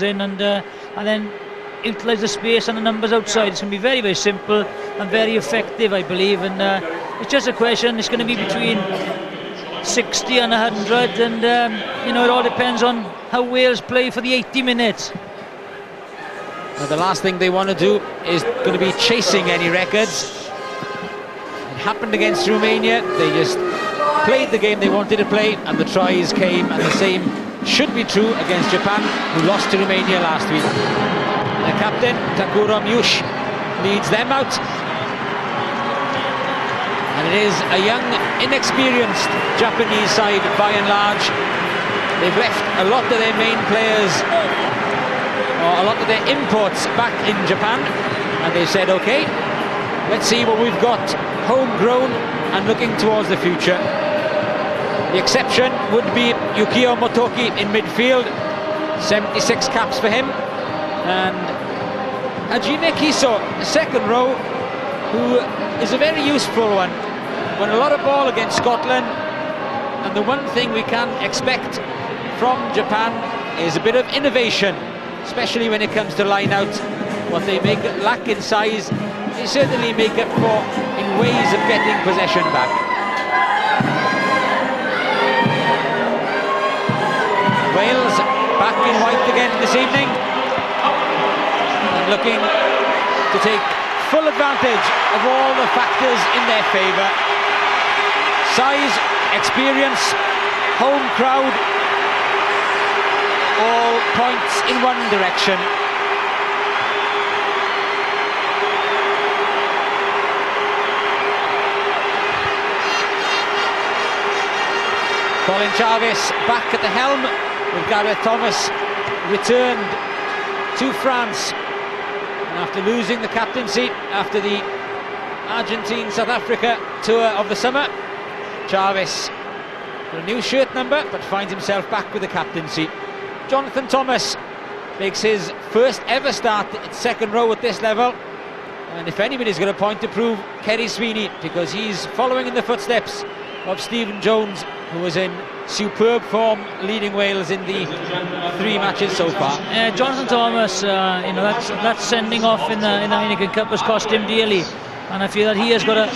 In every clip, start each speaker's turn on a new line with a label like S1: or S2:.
S1: in and then utilise the space and the numbers outside. It's going to be very, very simple and very effective, I believe, and it's just a question. It's going to be between 60 and 100, and you know, it all depends on how Wales play for the 80 minutes.
S2: Well, the last thing they want to do is going to be chasing any records. It happened against Romania. They just played the game they wanted to play, and the tries came, and the same should be true against Japan, who lost to Romania last week. The captain, Takuro Myush, leads them out. And it is a young, inexperienced Japanese side by and large. They've left a lot of their main players, or a lot of their imports, back in Japan, and they said, okay, let's see what we've got homegrown and looking towards the future. The exception would be Yukio Motoki in midfield, 76 caps for him, and Hajime Kiso, second row, who is a very useful one. Won a lot of ball against Scotland, and the one thing we can expect from Japan is a bit of innovation, especially when it comes to line out. What they lack in size, they certainly make up for in ways of getting possession back. Wales back in white again this evening, and looking to take full advantage of all the factors in their favour. Size, experience, home crowd, all points in one direction. Colin Charvis back at the helm, with Gareth Thomas returned to France after losing the captaincy after the Argentine-South Africa tour of the summer. Charvis got a new shirt number, but finds himself back with the captaincy. Jonathan Thomas makes his first ever start at second row at this level, and if anybody's got a point to prove, Ceri Sweeney, because he's following in the footsteps of Stephen Jones, who was in superb form leading Wales in the 3 matches so far.
S1: Jonathan Thomas, you know, that's sending off in the Heineken Cup has cost him dearly, and I feel that he has got a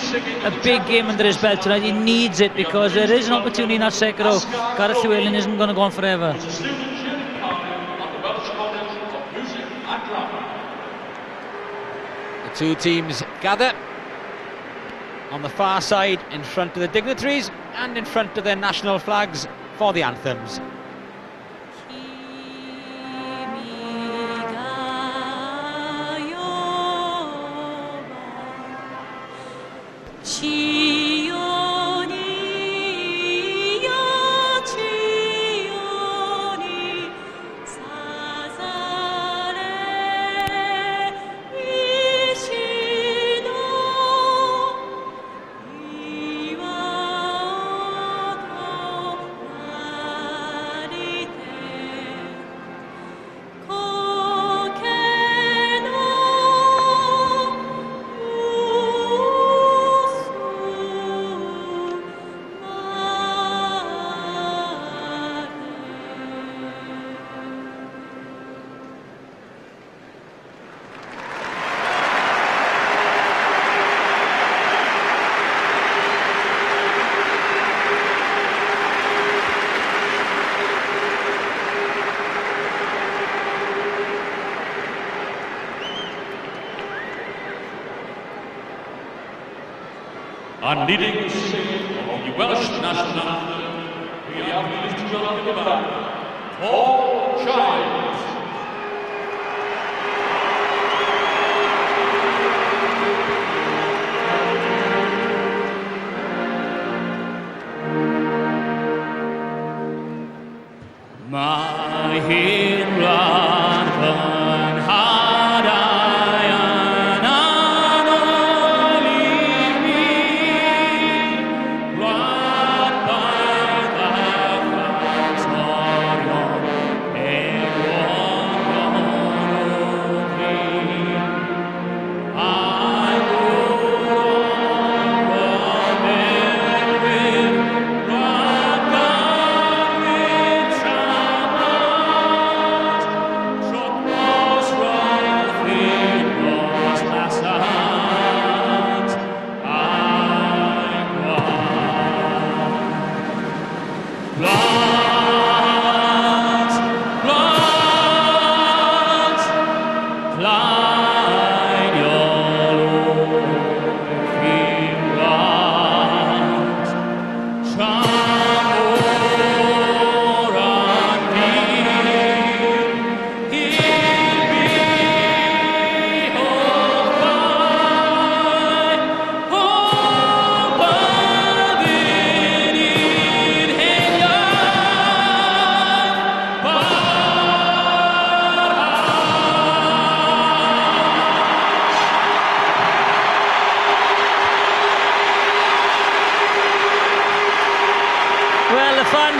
S1: big game under his belt tonight. He needs it, because there is an opportunity in that second row. Gareth Williams isn't going to go on forever.
S2: The two teams gather on the far side in front of the dignitaries and in front of their national flags for the anthems.
S3: And leading the singing of the Welsh national anthem, we are pleased to welcome back Tom Shanklin.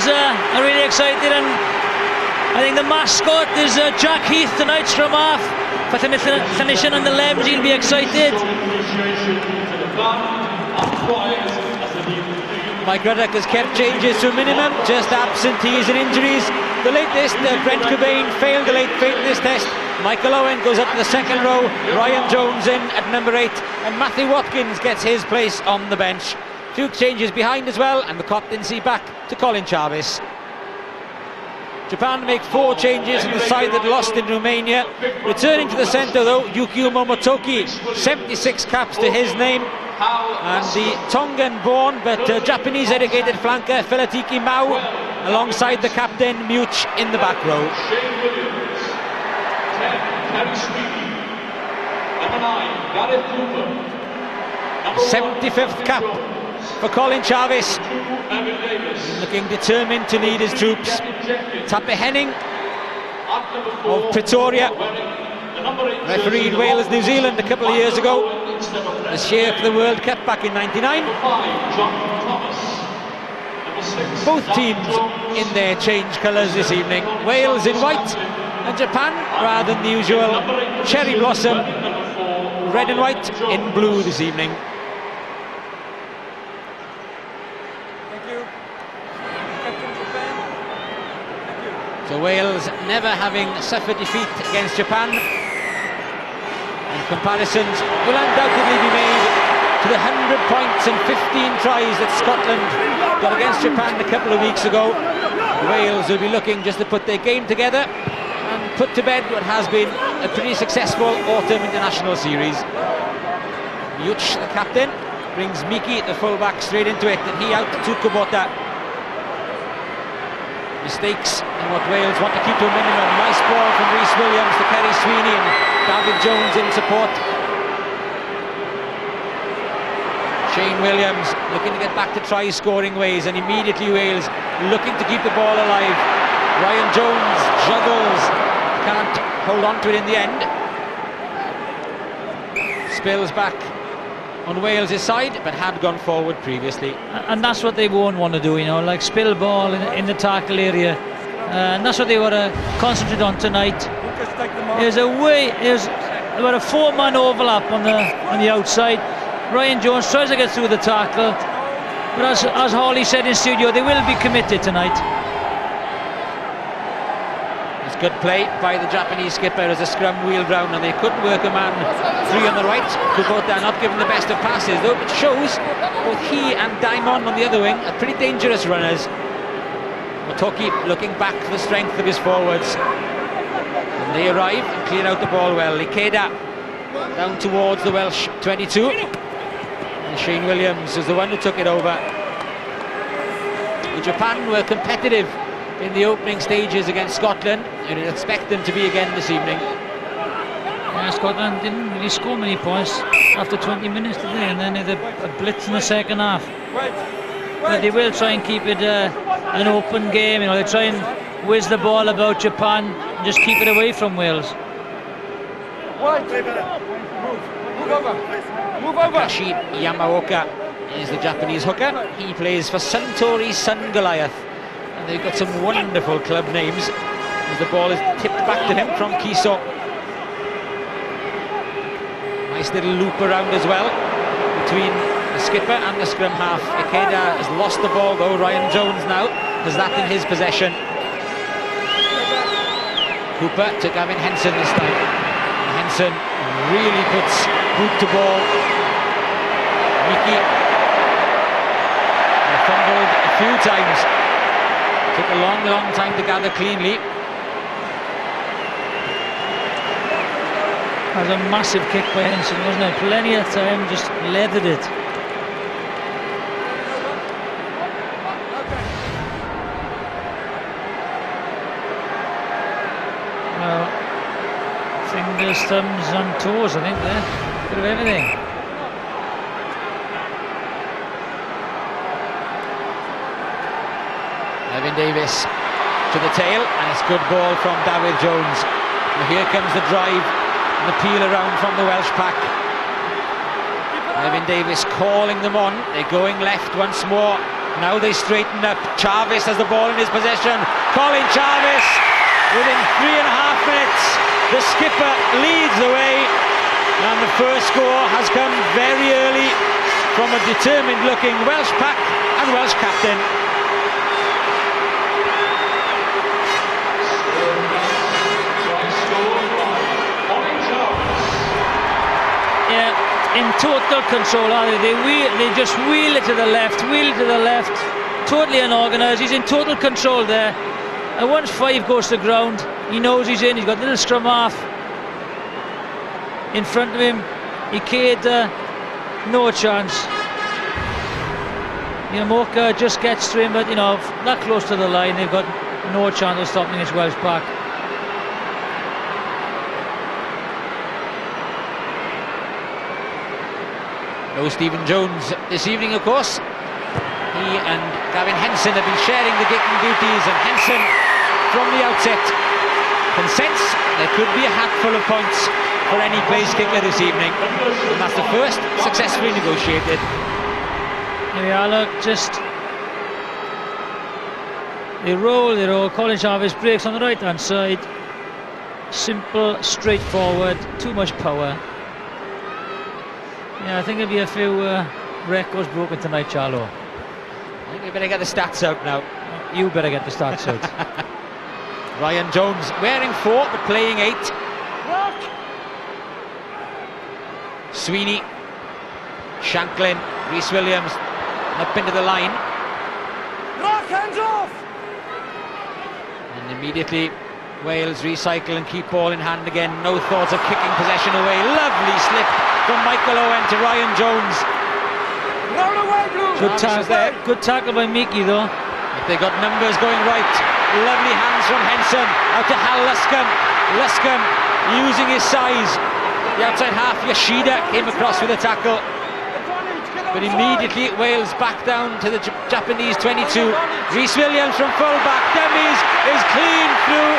S1: fans are really excited, and I think the mascot is Jack Heath tonight, scrum half. For finishing on the lambs, he'll be excited.
S2: Mike Ruddock has kept changes to a minimum, just absentees and injuries. The latest, Brent Cobain failed the late fitness test. Michael Owen goes up to the second row, Ryan Jones in at number 8, and Matthew Watkins gets his place on the bench. 2 changes behind as well, and the captaincy back to Colin Charvis. Japan make 4 changes in the side that lost in Romania. Returning to the centre though, Yukio Momotoki, 76 caps to his name. And the Tongan-born but Japanese educated flanker Felatiki Mau alongside the captain Much in the back row.
S3: Ceri Sweeney. Number 9, Gareth Cooper.
S2: 75th cap for Colin Charvis, looking determined to lead his troops. Tape Henning of Pretoria refereed Wales-New Zealand a couple of years ago, as share for the World Cup back in '99. Both teams in their change colours this evening. Wales in white and Japan, rather than the usual cherry blossom red and white, in blue this evening. So Wales never having suffered defeat against Japan, and comparisons will undoubtedly be made to the 100 points and 15 tries that Scotland got against Japan a couple of weeks ago. Wales will be looking just to put their game together and put to bed what has been a pretty successful autumn international series. Much, the captain, brings Miki, the fullback, straight into it, and he out to Kubota. Mistakes in what Wales want to keep to a minimum. Nice ball from Rhys Williams to Ceri Sweeney, and Dafydd Jones in support. Shane Williams looking to get back to try scoring ways, and immediately Wales looking to keep the ball alive. Ryan Jones juggles, can't hold on to it in the end. Spills back on Wales' side, but had gone forward previously.
S1: And that's what they won't want to do, you know, like spill ball in the tackle area. And that's what they want to concentrate on tonight. There's about a 4-man overlap on the outside. Ryan Jones tries to get through the tackle, but as Hawley said in studio, they will be committed tonight.
S2: Good play by the Japanese skipper as the scrum wheeled round, and they couldn't work a man free on the right. Kubota not given the best of passes though, but shows both he and Daimon on the other wing are pretty dangerous runners. Motoki looking back for the strength of his forwards, and they arrive and clear out the ball well. Ikeda down towards the Welsh 22, and Shane Williams is the one who took it over. Japan were competitive in the opening stages against Scotland, and you'd expect them to be again this evening.
S1: Yeah, Scotland didn't really score many points after 20 minutes, did they? And then they had a blitz in the second half. But they will try and keep it an open game. You know, they try and whiz the ball about Japan and just keep it away from Wales.
S2: Move over. Kashi Yamaoka is the Japanese hooker. He plays for Suntory Sun Goliath. And they've got some wonderful club names as the ball is tipped back to him from Kiso. Nice little loop around as well between the skipper and the scrum half. Ikeda has lost the ball though. Ryan Jones now has that in his possession. Cooper to Gavin Henson this time. And Henson really puts boot to ball. Miki fumbled a few times. Took a long time to gather cleanly.
S1: That was a massive kick by Henson, wasn't it? Plenty of time, just leathered it. Well, fingers, thumbs and toes, I think there. Bit of everything.
S2: Mefin Davies to the tail, and it's good ball from Dafydd Jones. And here comes the drive and the peel around from the Welsh pack. Mefin Davies calling them on. They're going left once more. Now they straighten up. Charvis has the ball in his possession. Colin Charvis, within 3.5 minutes, the skipper leads the way, and the first score has come very early from a determined looking Welsh pack and Welsh captain.
S1: Yeah, in total control, are they? They just wheel it to the left, totally unorganised. He's in total control there. And once 5 goes to ground, he knows he's in. He's got a little scrum half in front of him. Ikeda, no chance. Yamoka just gets to him, but that close to the line, they've got no chance of stopping this Welsh pack.
S2: No Stephen Jones this evening, of course. He and Gavin Henson have been sharing the kicking duties, and Henson, from the outset, can sense there could be a hatful of points for any place kicker this evening, and that's the first successfully negotiated.
S1: Here we are, look, just they roll. Colin Charvis breaks on the right hand side. Simple, straightforward, too much power. Yeah, I think there'll be a few records broken tonight, Charlo.
S2: I think we better get the stats out now.
S1: You better get the stats out.
S2: Ryan Jones wearing 4 but playing 8. Sweeney, Shanklin, Rhys Williams up into the line.
S4: Hands off!
S2: And immediately Wales recycle and keep ball in hand again. No thoughts of kicking possession away. Lovely slip from Michael Owen to Ryan Jones.
S1: Good tackle by Mickey though.
S2: But they got numbers going right. Lovely hands from Henson out to Hal Luscombe. Luscombe using his size. The outside half, Yoshida came across with a tackle. But immediately Wales back down to the Japanese 22. Rhys Williams from full-back. Davies is clean through,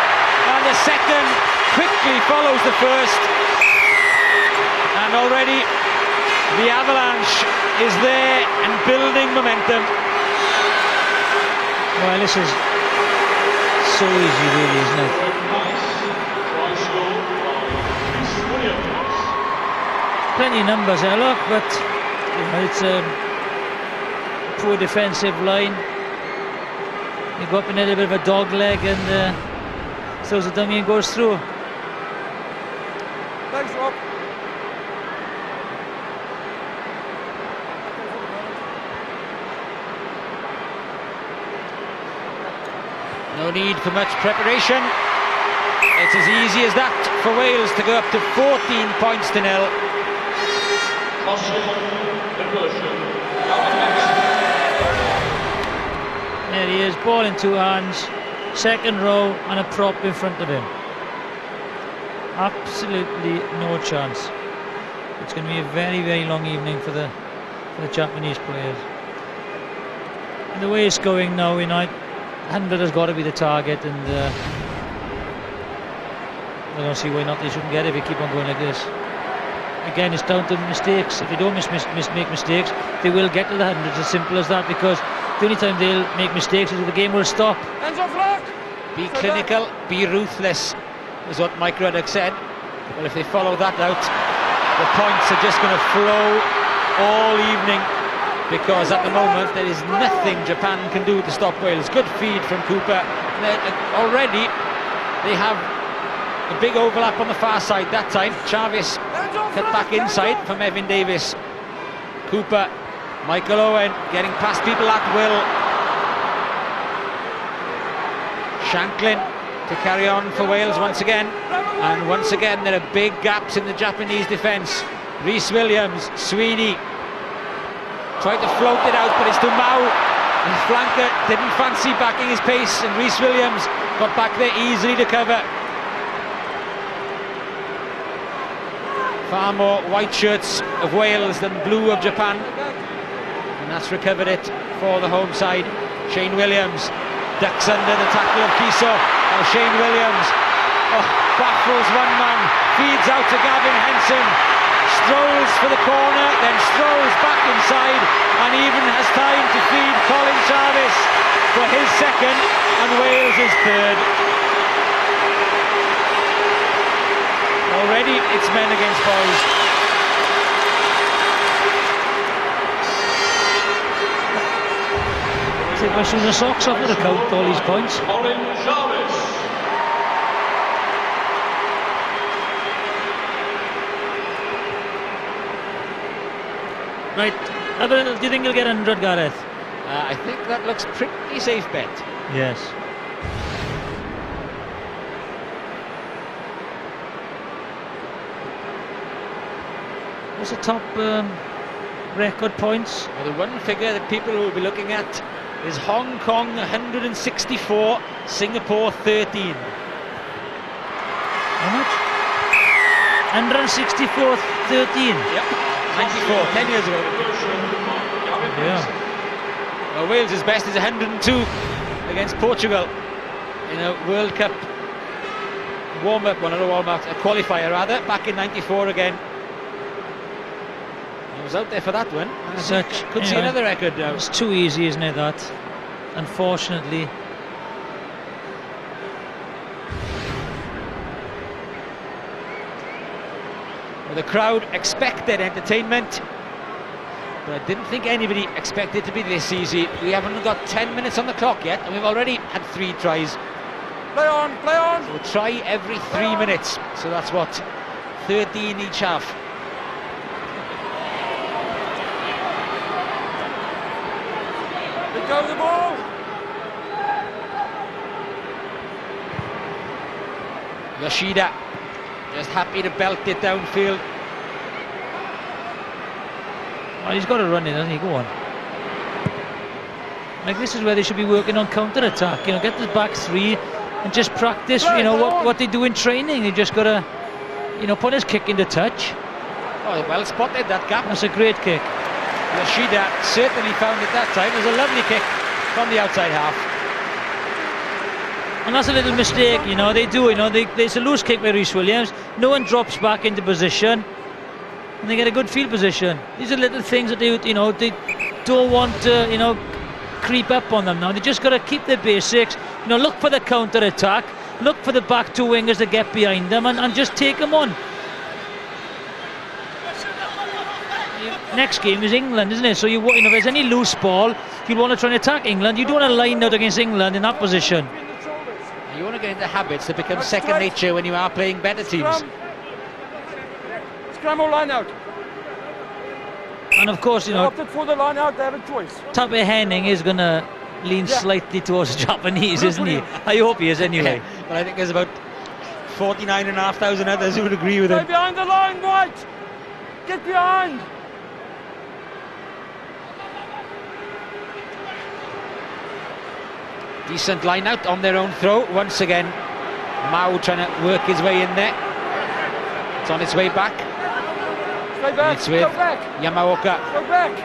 S2: and the second quickly follows the first. And already the avalanche is there and building momentum.
S1: Well, this is so easy, really, isn't it? Plenty of numbers there, look, but it's a poor defensive line. You go up in a little bit of a dog leg and throws a dummy and goes through.
S4: Thanks, Rob.
S2: No need for much preparation. It's as easy as that for Wales to go up to 14 points to 0.
S1: There he is, ball in 2 hands, second row and a prop in front of him. Absolutely no chance. It's going to be a very, very long evening for the Japanese players. And the way it's going now, 100 has got to be the target, and I don't see why not they shouldn't get it if they keep on going like this. Again, it's down to mistakes. If they don't make mistakes, they will get to the 100. It's as simple as that, because the only time they'll make mistakes is if the game will stop.
S2: Be clinical, be ruthless, is what Mike Ruddock said. Well, if they follow that out, the points are just going to flow all evening, because at the moment there is nothing Japan can do to stop Wales. Good feed from Cooper. Already they have a big overlap on the far side that time. Charvis cut back inside for Mefin Davies. Cooper, Michael Owen getting past people at will. Shanklin to carry on for Wales once again, and once again there are big gaps in the Japanese defence. Rhys Williams, Sweeney tried to float it out, but it's to Mao. His flanker didn't fancy backing his pace, and Rhys Williams got back there easily to cover. Far more white shirts of Wales than blue of Japan, and that's recovered it for the home side. Shane Williams ducks under the tackle of Kiso. Now Shane Williams baffles one man, feeds out to Gavin Henson, strolls for the corner, then strolls back inside, and even has time to feed Colin Charvis for his second and Wales' third. Already it's men against boys.
S1: Take my shoes and socks off to count all these points.
S3: Colin Charvis.
S1: Right, do you think he'll get 100, Gareth?
S2: I think that looks pretty safe bet.
S1: Yes. What's the top record points?
S2: Well, the one figure that people will be looking at is Hong Kong 164, Singapore 13.
S1: How much? 164, 13.
S2: Yep, 94, 10 years ago.
S1: Yeah.
S2: Well, Wales' best is 102 against Portugal in a World Cup warm-up, well, not a warm-up, a qualifier rather, back in 94 again. I was out there for that one. Could see another record now.
S1: It's too easy, isn't it, that? Unfortunately.
S2: Well, the crowd expected entertainment, but I didn't think anybody expected it to be this easy. We haven't got 10 minutes on the clock yet, and we've already had 3 tries.
S4: Play on, play on.
S2: So we'll try every 3 minutes, so that's what, 13 each half.
S4: Let go of the ball.
S2: Yoshida just happy to belt it downfield.
S1: Well, he's got to run it, hasn't he? Go on. Like, this is where they should be working on counter-attack. You know, get the back 3 and just practice, you know, what they do in training. They just got to, you know, put his kick into touch.
S2: Oh, well spotted that gap.
S1: That's a great kick.
S2: Yoshida certainly found it that time. It was a lovely kick from the outside half.
S1: And that's a little mistake, you know, they do, you know, there's a loose kick by Rhys Williams, no one drops back into position, and they get a good field position. These are little things that they, you know, they don't want to, you know, creep up on them now. They just got to keep their basics, you know, look for the counter-attack, look for the back 2 wingers to get behind them, and just take them on. Next game is England, isn't it? So you know, if there's any loose ball, you want to try and attack England. You don't want to line out against England in that position.
S2: You want to get into habits that become second nature when you are playing better teams.
S4: Scramble line out.
S1: And of course, you know,
S4: Opted for the line out, they have a choice.
S1: Tappe Henning is going to lean slightly towards the Japanese, isn't he? I hope he is anyway.
S2: Yeah, but I think there's about 49,500 others who would agree with
S4: Stay
S2: him.
S4: behind the line, White. Get behind.
S2: Decent line out on their own throw. Once again, Mao trying to work his way in there. It's on its way back.
S4: Stay back.
S2: It's with
S4: Go back.
S2: Yamaoka.
S4: Go back.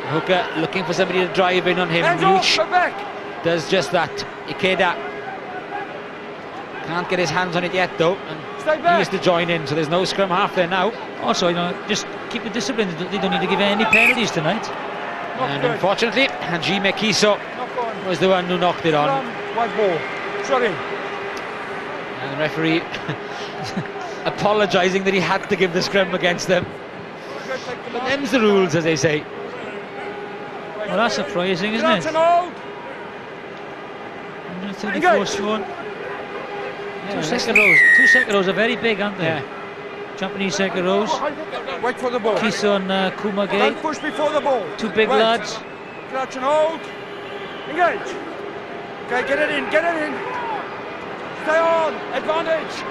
S2: Hooker looking for somebody to drive in on him.
S4: Hands off.
S2: Luch
S4: Go back.
S2: does just that. Ikeda can't get his hands on it yet though,
S4: Stay
S2: and
S4: back.
S2: he has to join in, so there's no scrum half there now.
S1: Also, you know, just keep the discipline. They don't need to give any penalties tonight.
S2: And unfortunately, Hajime Kiso was the one who knocked it on.
S4: White ball. Sorry.
S2: And the referee apologising that he had to give the scrum against them. But them's the rules, as they say.
S1: Well, that's surprising, isn't it? 134 stone.
S2: Yeah,
S1: 2 second rows. 2 second rows are very big, aren't they?
S2: Yeah.
S1: Japanese second rows.
S4: Wait for the ball.
S1: Kiso and Kumage.
S4: Don't push before the ball.
S1: 2 big
S4: Wait.
S1: lads.
S4: Crouch and hold. Engage. Okay, get it in, get it in. Stay on. Advantage.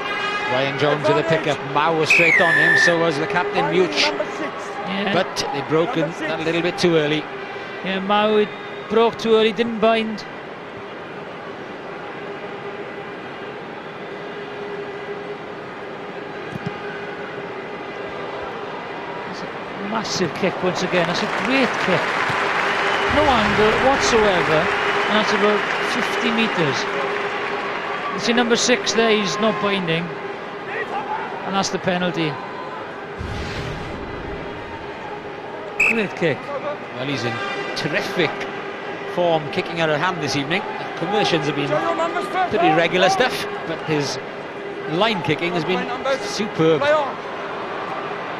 S2: Ryan Jones with a pickup. Mao was straight on him, so was the captain Much.
S4: Number 6.
S1: Yeah.
S2: But they've broken that a little bit too early.
S1: Yeah, Mao broke too early, didn't bind. That's a massive kick once again. That's a great kick. No angle whatsoever, and that's about 50 metres. You see number 6 there, he's not binding, and that's the penalty. Great kick.
S2: Well, he's in terrific form kicking out of hand this evening. Conversions have been pretty regular stuff, but his line kicking has been superb.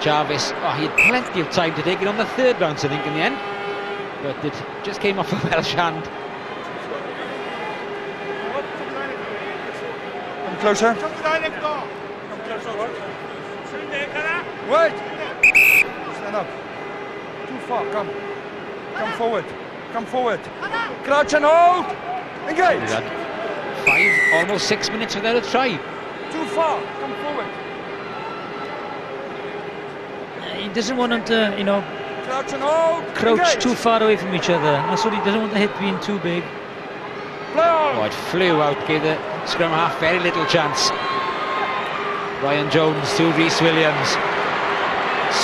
S2: Charvis, he had plenty of time to take it on the third bounce, I think, in the end, but it just came off a Welsh hand.
S4: Come closer. Wait! Stand up. Too far, come. Come forward. Come forward. Crouch and hold! Engage!
S2: We've had 5, almost 6 minutes without a try.
S4: Too far, come forward.
S1: He doesn't want them to, you know,
S4: Crouch and hold!
S1: crouch
S4: Engage.
S1: too far away from each other. That's what he doesn't want the hit being too big.
S4: Play on!
S2: It flew out, gave the scrum half very little chance. Ryan Jones to Rhys Williams.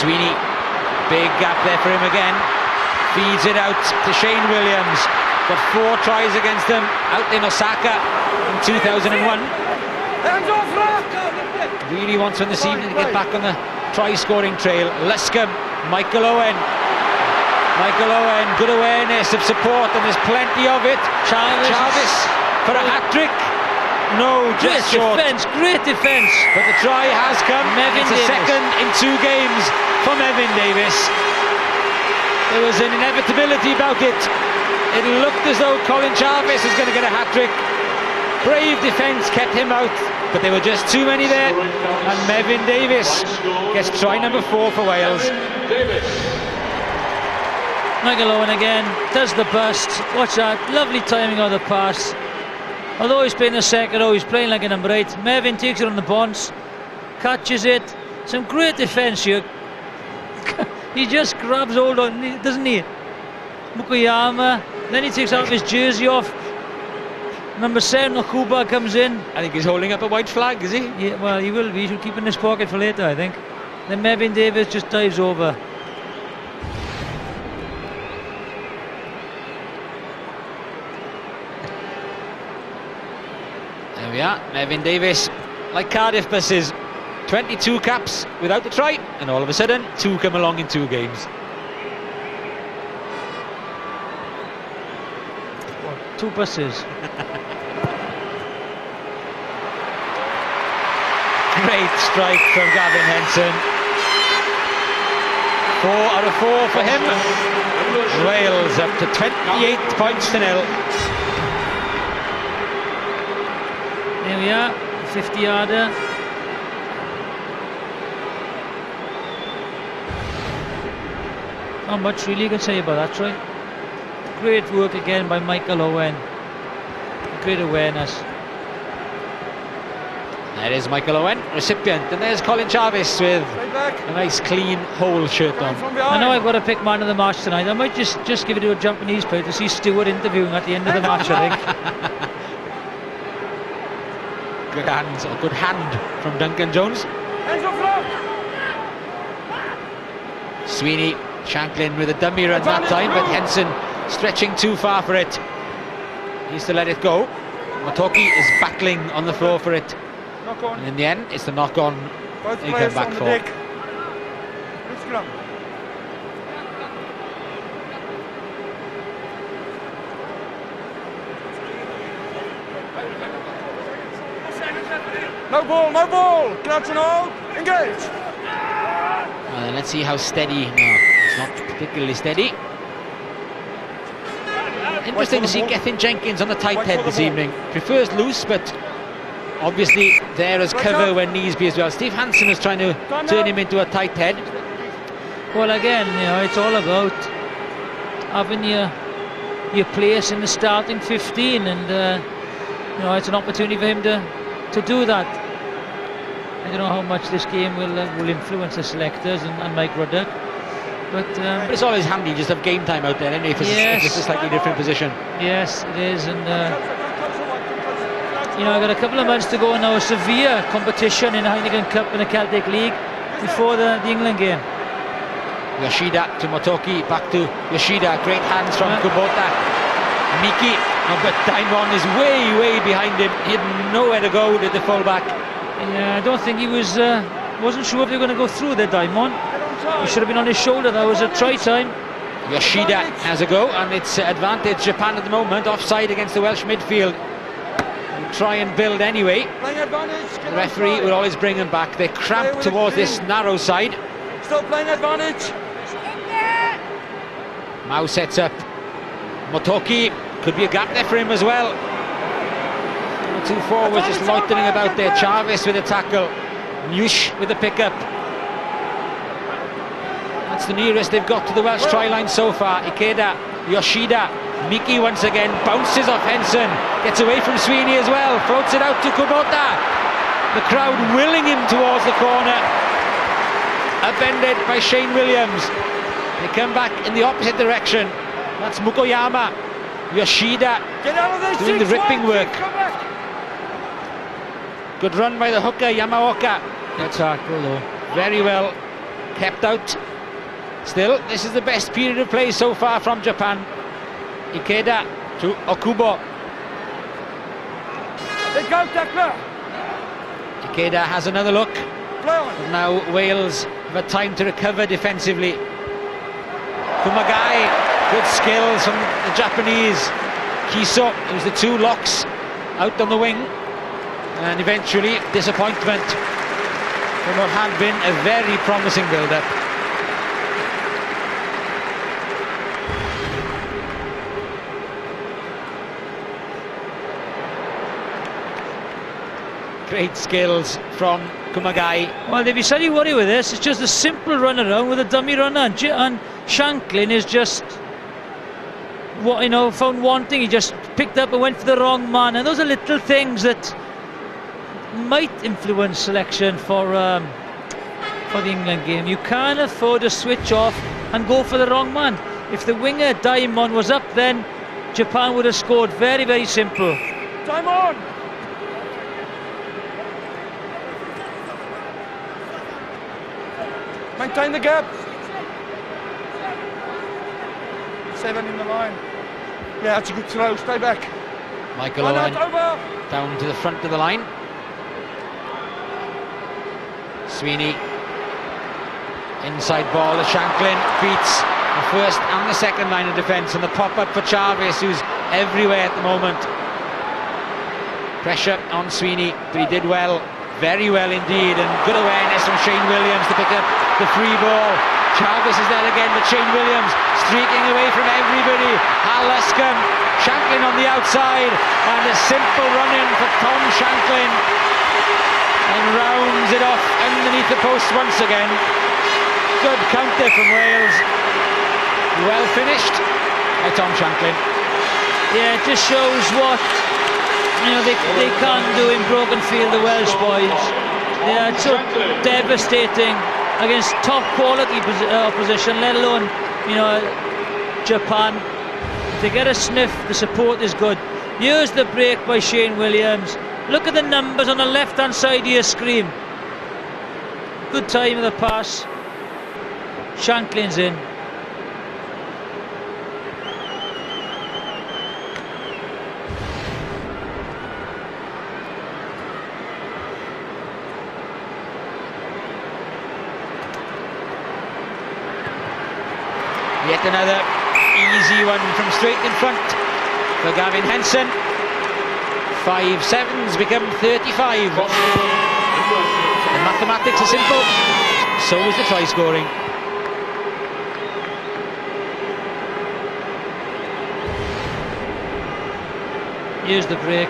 S2: Sweeney, big gap there for him again. Feeds it out to Shane Williams. Got 4 tries against them out in Osaka in 2001.
S4: Hands off, Rock!
S2: Really wants one this evening to get back on the try-scoring trail. Luscombe, Michael Owen. Michael Owen, good awareness of support, and there's plenty of it. Charvis for a hat-trick. No, just short.
S1: Great defence.
S2: But the try has come.
S1: Mefin
S2: It's a
S1: Davies.
S2: second in 2 games for Mefin Davies. There was an inevitability about it. It looked as though Colin Charvis was going to get a hat-trick. Brave defence kept him out, but there were just too many there. And Mefin Davies gets try number 4 for Wales.
S1: Michael Owen again does the burst. Watch that, lovely timing of the pass. Although he's playing a second row, he's playing like a number 8. Mefin takes it on the bounce, catches it. Some great defence here. He just grabs hold on it, doesn't he? Mukuyama. Then he takes out his jersey off. Number 7, Okuba, comes in.
S2: I think he's holding up a white flag, is he?
S1: Yeah, well, he will be. He should keep it in his pocket for later, I think. Then Mefin Davies just dives over.
S2: There we are, Mefin Davies, like Cardiff buses, 22 caps without the try, and all of a sudden 2 come along in 2 games.
S1: 2 buses.
S2: Great strike from Gavin Henson. 4 out of 4 for him. Wales up to 28 points to 0.
S1: There we are, 50-yarder. Not much really you can say about that try. Great work again by Michael Owen. Great awareness.
S2: There is Michael Owen, recipient, and there's Colin Charvis with a nice clean whole shirt on.
S1: I know I've got to pick man of the match tonight. I might just give it to a Japanese player to see Stewart interviewing at the end of the match, I think.
S2: Good hands, or good hand from Duncan Jones.
S4: Hands off, Rock!
S2: Sweeney, Shanklin with a dummy run that time, but Henson stretching too far for it. Needs to let it go. Motoki is battling on the floor for it.
S4: Knock on.
S2: And in the end, it's the knock-on
S4: Both
S2: he
S4: players
S2: came back
S4: on the
S2: for.
S4: deck. Good scrum. No ball, no ball! Crouch and hold, engage!
S2: Well, let's see how steady. No, it's not particularly steady. Interesting to see Gethin Jenkins on the tight head this evening. Prefers loose, but obviously there as cover when needs be as well. Steve Hansen was trying to turn him into a tight head.
S1: Well, again, you know, it's all about having your place in the starting 15, and you know, it's an opportunity for him to do that. I don't know how much this game will influence the selectors and Mike Ruddock, but
S2: it's always handy just have game time out there anyway, if it's a slightly different position.
S1: Yes, it is, and you know, I've got a couple of months to go now. A severe competition in the Heineken Cup and the Celtic League before the England game.
S2: Yoshida to Motoki, back to Yoshida, great hands from Kubota. Miki, but Daimon is way behind him. He had nowhere to go, did the fullback.
S1: Yeah, I don't think he wasn't sure if they were going to go through the Daimon. He should have been on his shoulder. That was a try time.
S2: Yoshida has a go, and it's advantage Japan at the moment, offside against the Welsh midfield. We'll try and build anyway. The referee will always bring them back. They cramp towards this narrow side.
S4: Still playing advantage.
S2: Mao sets up. Motoki, could be a gap there for him as well. 2 forwards just loitering about there. Charvis with a tackle. Nush with a pickup. That's the nearest they've got to the Welsh try line so far. Ikeda, Yoshida, Miki once again bounces off Henson, gets away from Sweeney as well, floats it out to Kubota. The crowd willing him towards the corner. Upended by Shane Williams. They come back in the opposite direction. That's Mukoyama. Yoshida doing the ripping work. Good run by the hooker, Yamaoka.
S1: Good tackle though.
S2: Very well kept out. Still, this is the best period of play so far from Japan. Ikeda to Okubo.
S4: Let's go, tackler.
S2: Ikeda has another look. But now Wales have had time to recover defensively. Kumagai, good skills from the Japanese. Kiso, it was the 2 locks out on the wing. And eventually, disappointment from what had been a very promising build-up. Great skills from Kumagai.
S1: Well, they'd be slightly worried with this. It's just a simple run around with a dummy runner, and Shanklin is just found wanting. He just picked up and went for the wrong man, and those are little things that might influence selection for the England game. You can't afford to switch off and go for the wrong man. If the winger Diamond was up, then Japan would have scored. Very, very simple.
S4: Time on. Maintain the gap. 7 in the line. Yeah, that's a good throw. Stay back.
S2: Michael Owen down to the front of the line. Sweeney. Inside ball. The Shanklin beats the first and the second line of defence. And the pop-up for Charvis, who's everywhere at the moment. Pressure on Sweeney, but he did well. Very well indeed, and good awareness from Shane Williams to pick up the free ball. Charvis is there again, but Shane Williams streaking away from everybody. Hal Luscombe, Shanklin on the outside, and a simple run-in for Tom Shanklin, and rounds it off underneath the post once again. Good counter from Wales. Well finished by Tom Shanklin.
S1: Yeah, it just shows what they can do in broken field, the Welsh boys. They are so devastating against top quality opposition, let alone Japan. If they get a sniff, the support is good. Here's the break by Shane Williams. Look at the numbers on the left hand side of your screen. Good time of the pass. Shanklin's in.
S2: Yet another easy one from straight in front for Gavin Henson. 5-7s become 35. The mathematics are simple, so is the try scoring.
S1: Here's the break.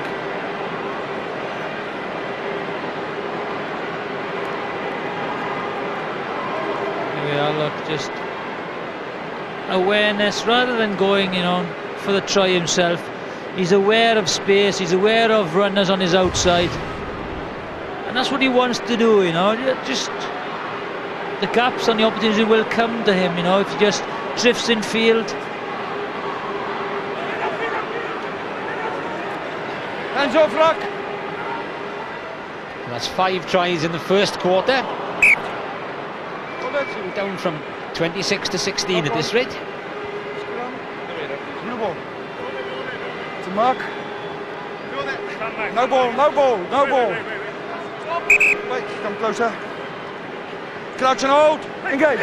S1: Here we are, look, just awareness rather than going for the try himself. He's aware of space, he's aware of runners on his outside, and that's what he wants to do. Just the gaps on the opportunity will come to him, if he just drifts in field.
S4: Hands off, Rock.
S2: That's 5 tries in the first quarter. Down from 26 to 16 at this rate.
S4: To Mark. No ball, no ball, no ball. Wait, come closer. Crouch and hold. Engage.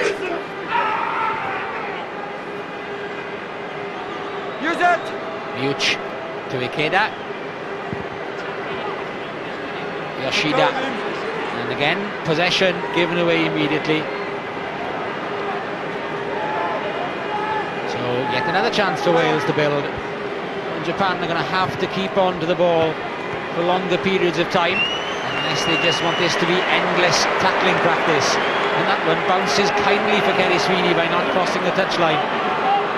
S4: Use it.
S2: Much to Ikeda. Yoshida. And again, possession given away immediately. So yet another chance for Wales to build. And Japan are going to have to keep on to the ball for longer periods of time, unless they just want this to be endless tackling practice. And that one bounces kindly for Ceri Sweeney by not crossing the touchline.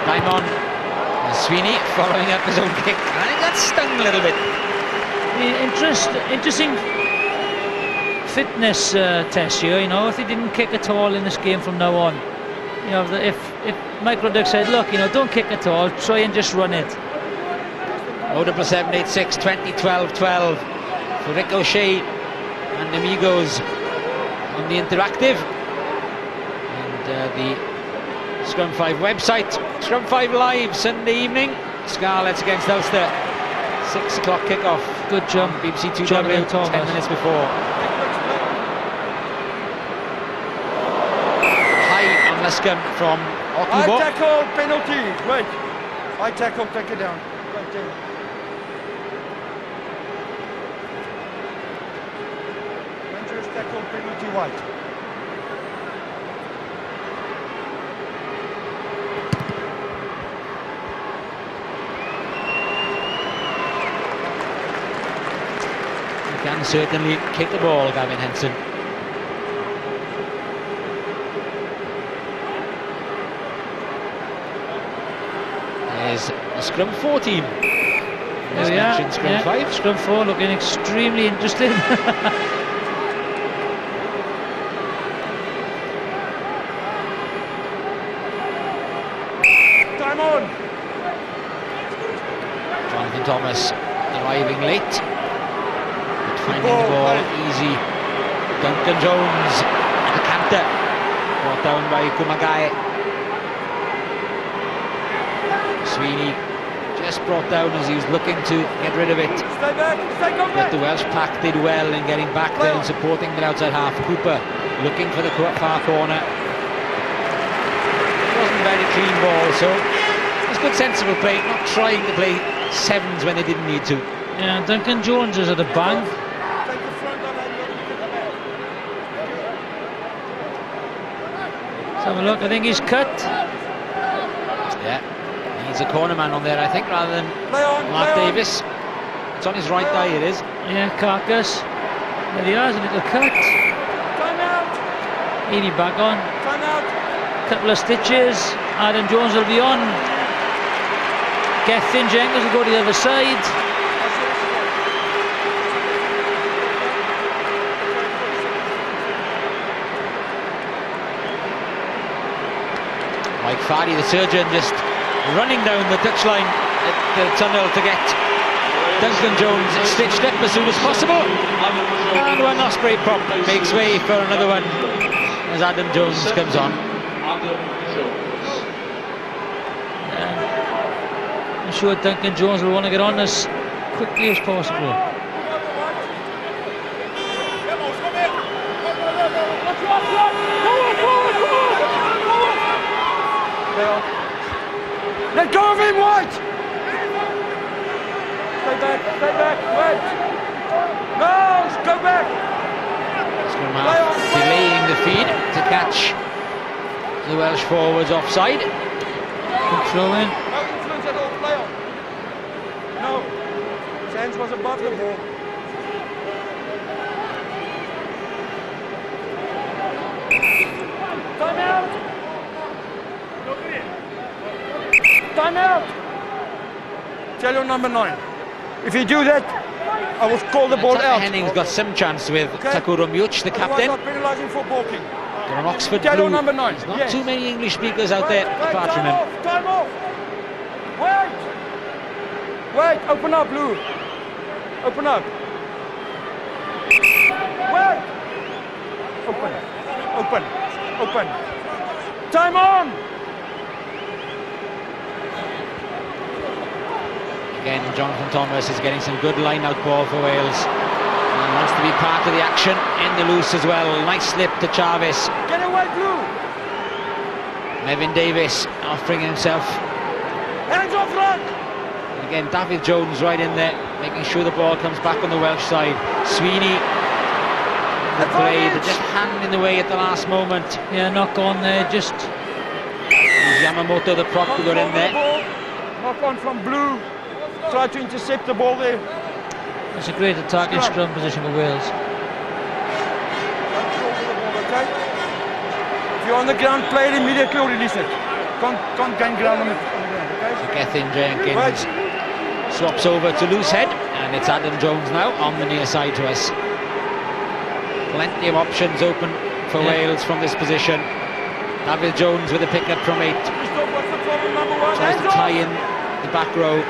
S2: Time on. And Sweeney following up his own kick. I think that stung a little bit.
S1: Interesting fitness test here, you know. If they didn't kick at all in this game from now on, you know, if Mike Ruddock said, look, you know, don't kick at all, try and just run it.
S2: 07786 2012-12 for Ricochet and Amigos on the interactive. And the Scrum 5 website, Scrum 5 Live, Sunday evening, Scarlets against Ulster, 6 o'clock kickoff.
S1: Good job,
S2: BBC 2W, 10 minutes before. High on Luscombe from Okubo.
S4: High tackle, penalty. Wait. High tackle, take it down. Dangerous tackle, penalty, white.
S2: Can certainly kick the ball, Gavin Henson. There's the Scrum 4 team. As mentioned, Scrum 5.
S1: Scrum 4 looking extremely interesting.
S4: Time on!
S2: Jonathan Thomas arriving late. Finding the ball easy. Duncan Jones, the canter, brought down by Kumagai. Sweeney just brought down as he was looking to get rid of it.
S4: Stay back,
S2: but the Welsh pack did well in getting back there and supporting the outside half. Cooper looking for the far corner. It wasn't a very clean ball, so it was good sensible play, not trying to play sevens when they didn't need to.
S1: Yeah, Duncan Jones is at the bang. Let's have a look, I think he's cut.
S2: Yeah, he's a corner man on there, I think, rather than Mark Davies. It's on his right eye, it is.
S1: Yeah, Carcass. There he has, a little cut.
S4: Time out!
S1: Edie back on.
S4: Time out!
S1: Couple of stitches. Adam Jones will be on. Gethin Jenkins will go to the other side.
S2: Mike Fardy, the surgeon, just running down the touchline at the tunnel to get Duncan Jones stitched up as soon as possible. And one Osprey prop makes way for another one as Adam Jones comes on.
S1: I'm sure Duncan Jones will want to get on as quickly as possible.
S4: Let go of him, White! Stay back, wait! No, go back!
S2: Scrum half delaying the feed to catch the Welsh forwards offside.
S1: Good throw in.
S4: No influence at all, play on. No, his hands was above the ball. Time out! Time out! Tell your number 9. If you do that, I will call the ball out.
S2: Henning's got some chance with Takuro Much, the captain.
S4: Not penalising for balking.
S2: They're an Oxford
S4: Tell
S2: Blue.
S4: your number 9.
S2: There's not too many English speakers out there apart from him.
S4: Time off! Wait, open up, Lou. Open up. Wait! Open. Time on!
S2: Again, Jonathan Thomas is getting some good line-out ball for Wales. And wants to be part of the action in the loose as well. Nice slip to Charvis.
S4: Get away, Blue!
S2: Mefin Davies offering himself.
S4: Hands off, run!
S2: And again, Dafydd Jones right in there, making sure the ball comes back on the Welsh side. Sweeney, the play, but just hand in the way at the last moment.
S1: Yeah, knock on there, just...
S2: Yamamoto, the prop, to go in there.
S4: Knock on from Blue. Try to intercept the ball there.
S1: It's a great attacking scrum position for Wales.
S4: Okay? If you're on the ground, play it immediately or release it. Can't gain ground on the ground, okay?
S2: So Gethin Jenkins swaps over to loose head, and it's Adam Jones now on the near side to us. Plenty of options open for Wales from this position. Dafydd Jones with a pick-up from 8. Tries to tie in the back row.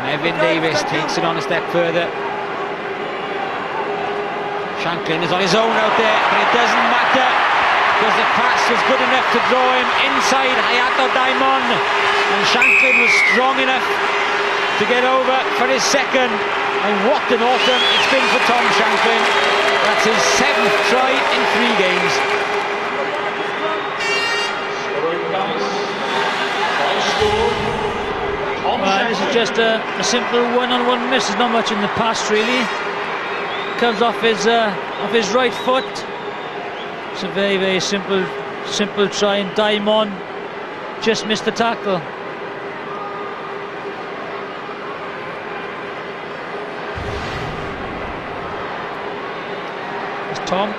S2: Mefin Davies takes it on a step further. Shanklin is on his own out there, but it doesn't matter because the pass was good enough to draw him inside Hayato Daimon, and Shanklin was strong enough to get over for his second. And what an autumn it's been for Tom Shanklin. That's his 7th try in 3 games.
S1: This is just a simple one-on-one miss. There's not much in the pass really. Comes off his right foot. It's a very, very simple try, and Daimon just missed the tackle. It's Tom.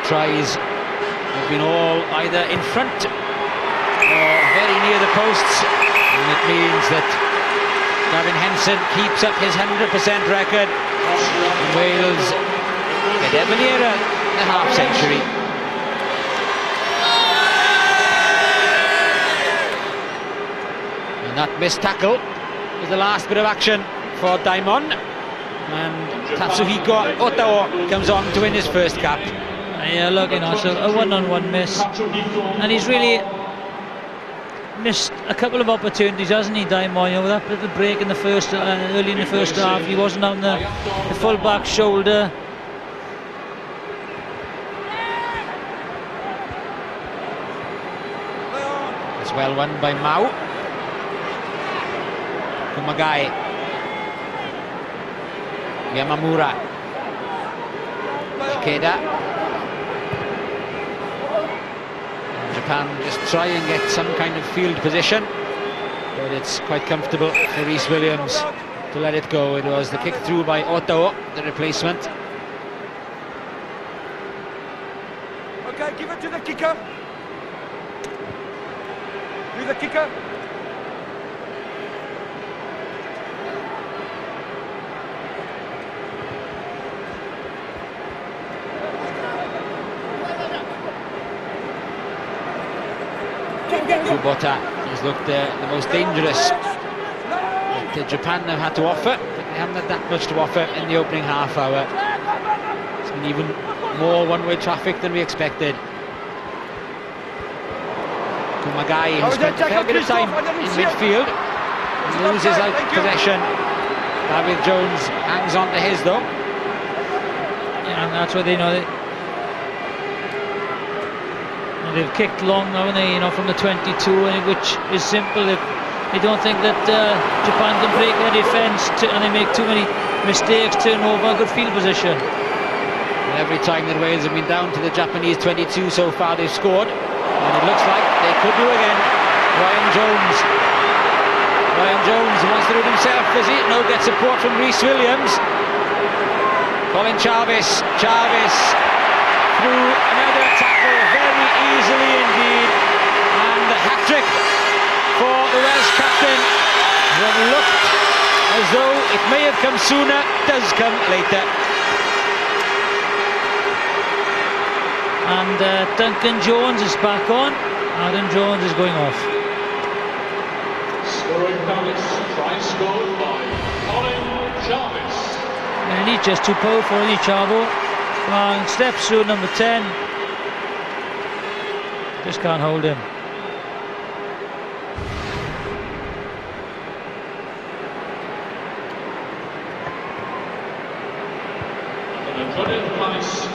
S2: Tries have been all either in front or very near the posts, and it means that Gavin Henson keeps up his 100% record, and Wales get ever nearer the half-century. And that missed tackle is the last bit of action for Daimon, and Tatsuhiko Otao comes on to win his first cap.
S1: Yeah, look, you know, so a one-on-one miss, and he's really missed a couple of opportunities, hasn't he, Daimon? You know, that little break in the first, early in the first half, he wasn't on the full back shoulder.
S2: It's well won by Mau. Kumagai. Yamamura. Ikeda. Japan just try and get some kind of field position, but it's quite comfortable for Rhys Williams to let it go. It was the kick through by Otao, the replacement.
S4: Okay, give it to the kicker. Do the kicker.
S2: Kubota has looked the most dangerous that Japan have had to offer, but they haven't had that much to offer in the opening half hour. It's been even more one-way traffic than we expected. Kumagai, who spent a fair bit of time in midfield, loses out possession. Dafydd Jones hangs on to his though.
S1: Yeah, and that's what they know. They've kicked long, haven't they, you know, from the 22, which is simple. They don't think that Japan can break their defence, and they make too many mistakes, turn over a good field position.
S2: And every time that Wales have been down to the Japanese 22 so far, they've scored, and it looks like they could do again. Ryan Jones wants to do it himself, does he? No, gets support from Rhys Williams. Colin Charvis through another tackle very easily indeed, and the hat-trick for the Welsh captain. What looked as though it may have come sooner does come later.
S1: And Duncan Jones is back on. Adam Jones is going off.
S3: Scoring Palace, try scored by Colin Charvis.
S1: And he's just too powerful, isn't he, Chavo? And steps through number 10. Just can't hold him.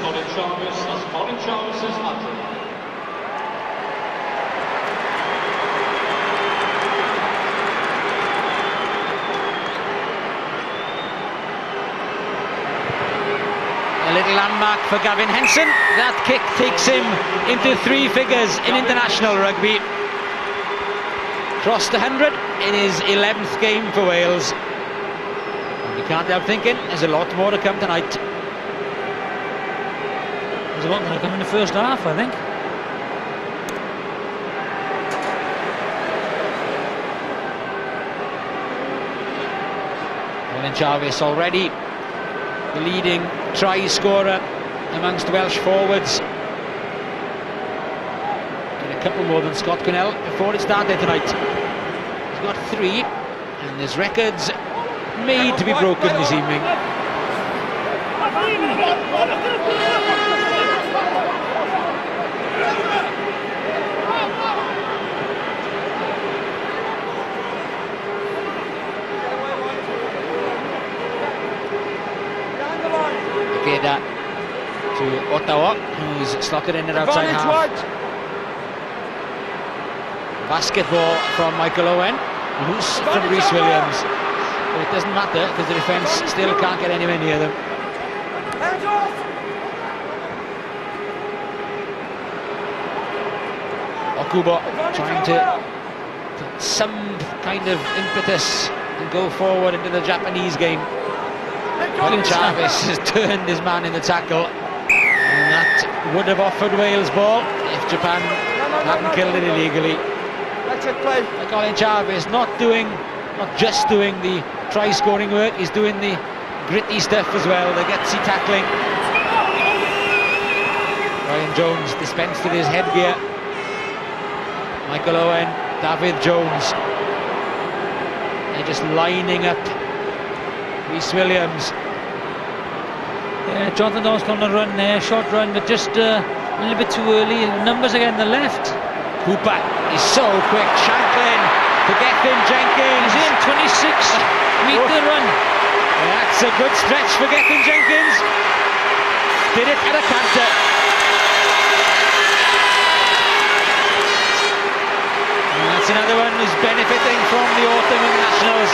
S3: Colin Charvis, that's Colin Charvis' hat-trick.
S2: A little landmark for Gavin Henson. That kick takes him into 3 figures in international rugby. Crossed 100 in his 11th game for Wales. And you can't help thinking there's a lot more to come tonight.
S1: There's a lot more to come in the first half, I think.
S2: Colin Charvis already the leading try scorer amongst Welsh forwards. And a couple more than Scott Quinnell before it started tonight. He's got 3, and his record's made to be broken this evening. To Ottawa, who's slotted in at outside half. Basketball from Michael Owen, loose from Rhys Williams. But it doesn't matter because the defence still can't get anywhere near them. Okubo trying to put some kind of impetus and go forward into the Japanese game. Colin Charvis has turned his man in the tackle, and that would have offered Wales ball if Japan hadn't killed it illegally. Colin Charvis not just doing the try scoring work, he's doing the gritty stuff as well, the gutsy tackling. Ryan Jones dispensed with his headgear. Michael Owen, Dafydd Jones, they're just lining up Rhys Williams.
S1: Yeah, Jonathan Dawes on the run there, short run, but just a little bit too early. Numbers again the left.
S2: Cooper is so quick. Shanklin to Gethin Jenkins.
S1: He's in 26-metre run.
S2: That's a good stretch for Gethin Jenkins. Did it at a canter. And that's another one who's benefiting from the autumn internationals.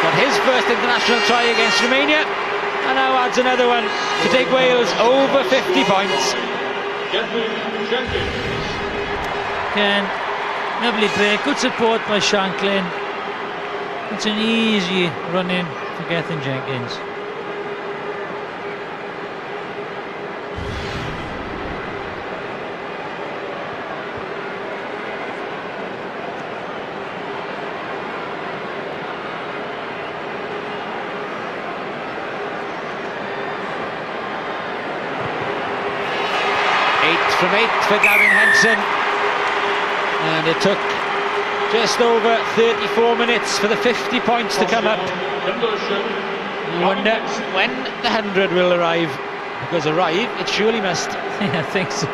S2: Got his first international try against Romania, and now adds another one to take Wales over 50 points.
S3: Gethin Jenkins.
S1: Again, lovely break, good support by Shanklin. It's an easy run in for Gethin Jenkins.
S2: From 8 for Gavin Henson, and it took just over 34 minutes for the 50 points to come up. I wonder when the 100 will arrive, because arrive it surely must.
S1: Yeah, I think so.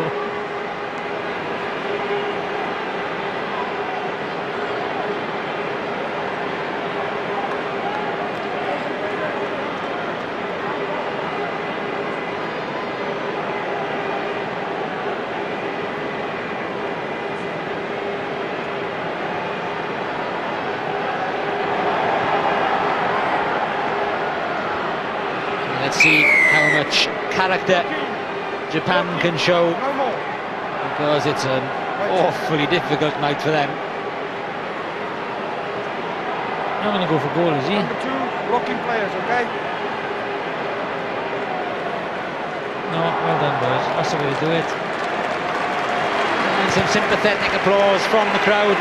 S2: Let's see how much character Japan can show, because it's an awfully difficult night for them.
S1: Not going to go for goal, is he?
S4: Number 2, blocking players, okay?
S1: No, well done, boys. That's the way to do it.
S2: And some sympathetic applause from the crowd.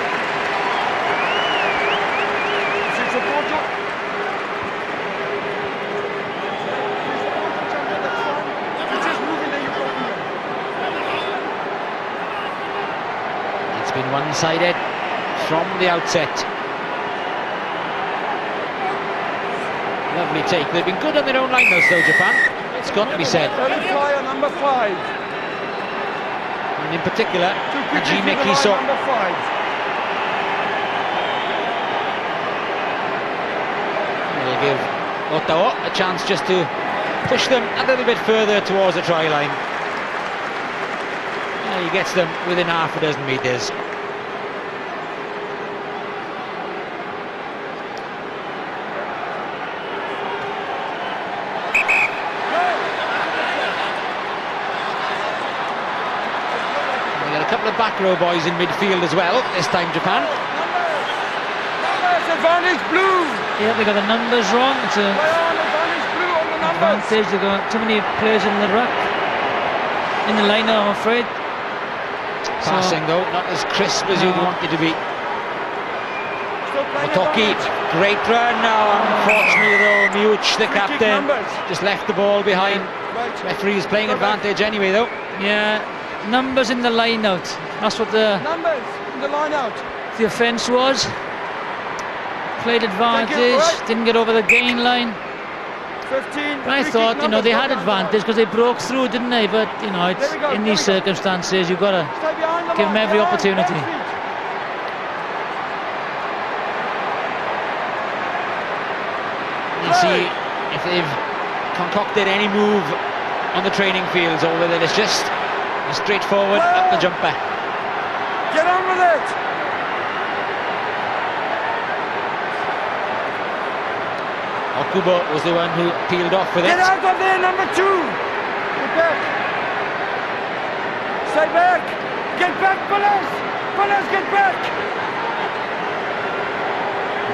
S2: Been one-sided from the outset. probably take. They've been good on their own line now, though, Japan. It's got to be said.
S4: Early flyer number 5.
S2: And in particular, Hajime Kiso.
S4: Number 5.
S2: It'll give Ottawa a chance just to push them a little bit further towards the try line. He gets them within half a dozen metres. We got a couple of back row boys in midfield as well, this time Japan.
S4: Numbers, advantage blue.
S1: Yeah, they got the numbers wrong. It's a
S4: Advantage blue on the numbers.
S1: advantage. They've got too many players in the ruck, in the line now, I'm afraid.
S2: Passing though, not as crisp as you'd want it to be.
S4: Still playing
S2: Motoki,
S4: advantage.
S2: great run now. Unfortunately though, Miuch, the captain,
S4: numbers.
S2: just left the ball behind.
S4: Right.
S2: Referee is playing advantage anyway though.
S1: Yeah, numbers in the line out. That's what the
S4: Numbers in the line out.
S1: offence was. Played advantage,
S4: right.
S1: didn't get over the gain line.
S4: 15.
S1: But I thought, you know, they had advantage because they broke through, didn't they? But, you know, it's,
S4: There we go,
S1: in
S4: there
S1: these
S4: we go.
S1: circumstances, you've got to
S4: Stay behind the
S1: give them
S4: line,
S1: every
S4: behind,
S1: opportunity.
S4: feet.
S2: You see if they've concocted any move on the training fields or whether it's just a straightforward up the jumper.
S4: Get on with it.
S2: Okubo was the one who peeled off with it.
S4: Get out of there, number 2. Get back. Stay back. Get back, fellas. Fellas, get back.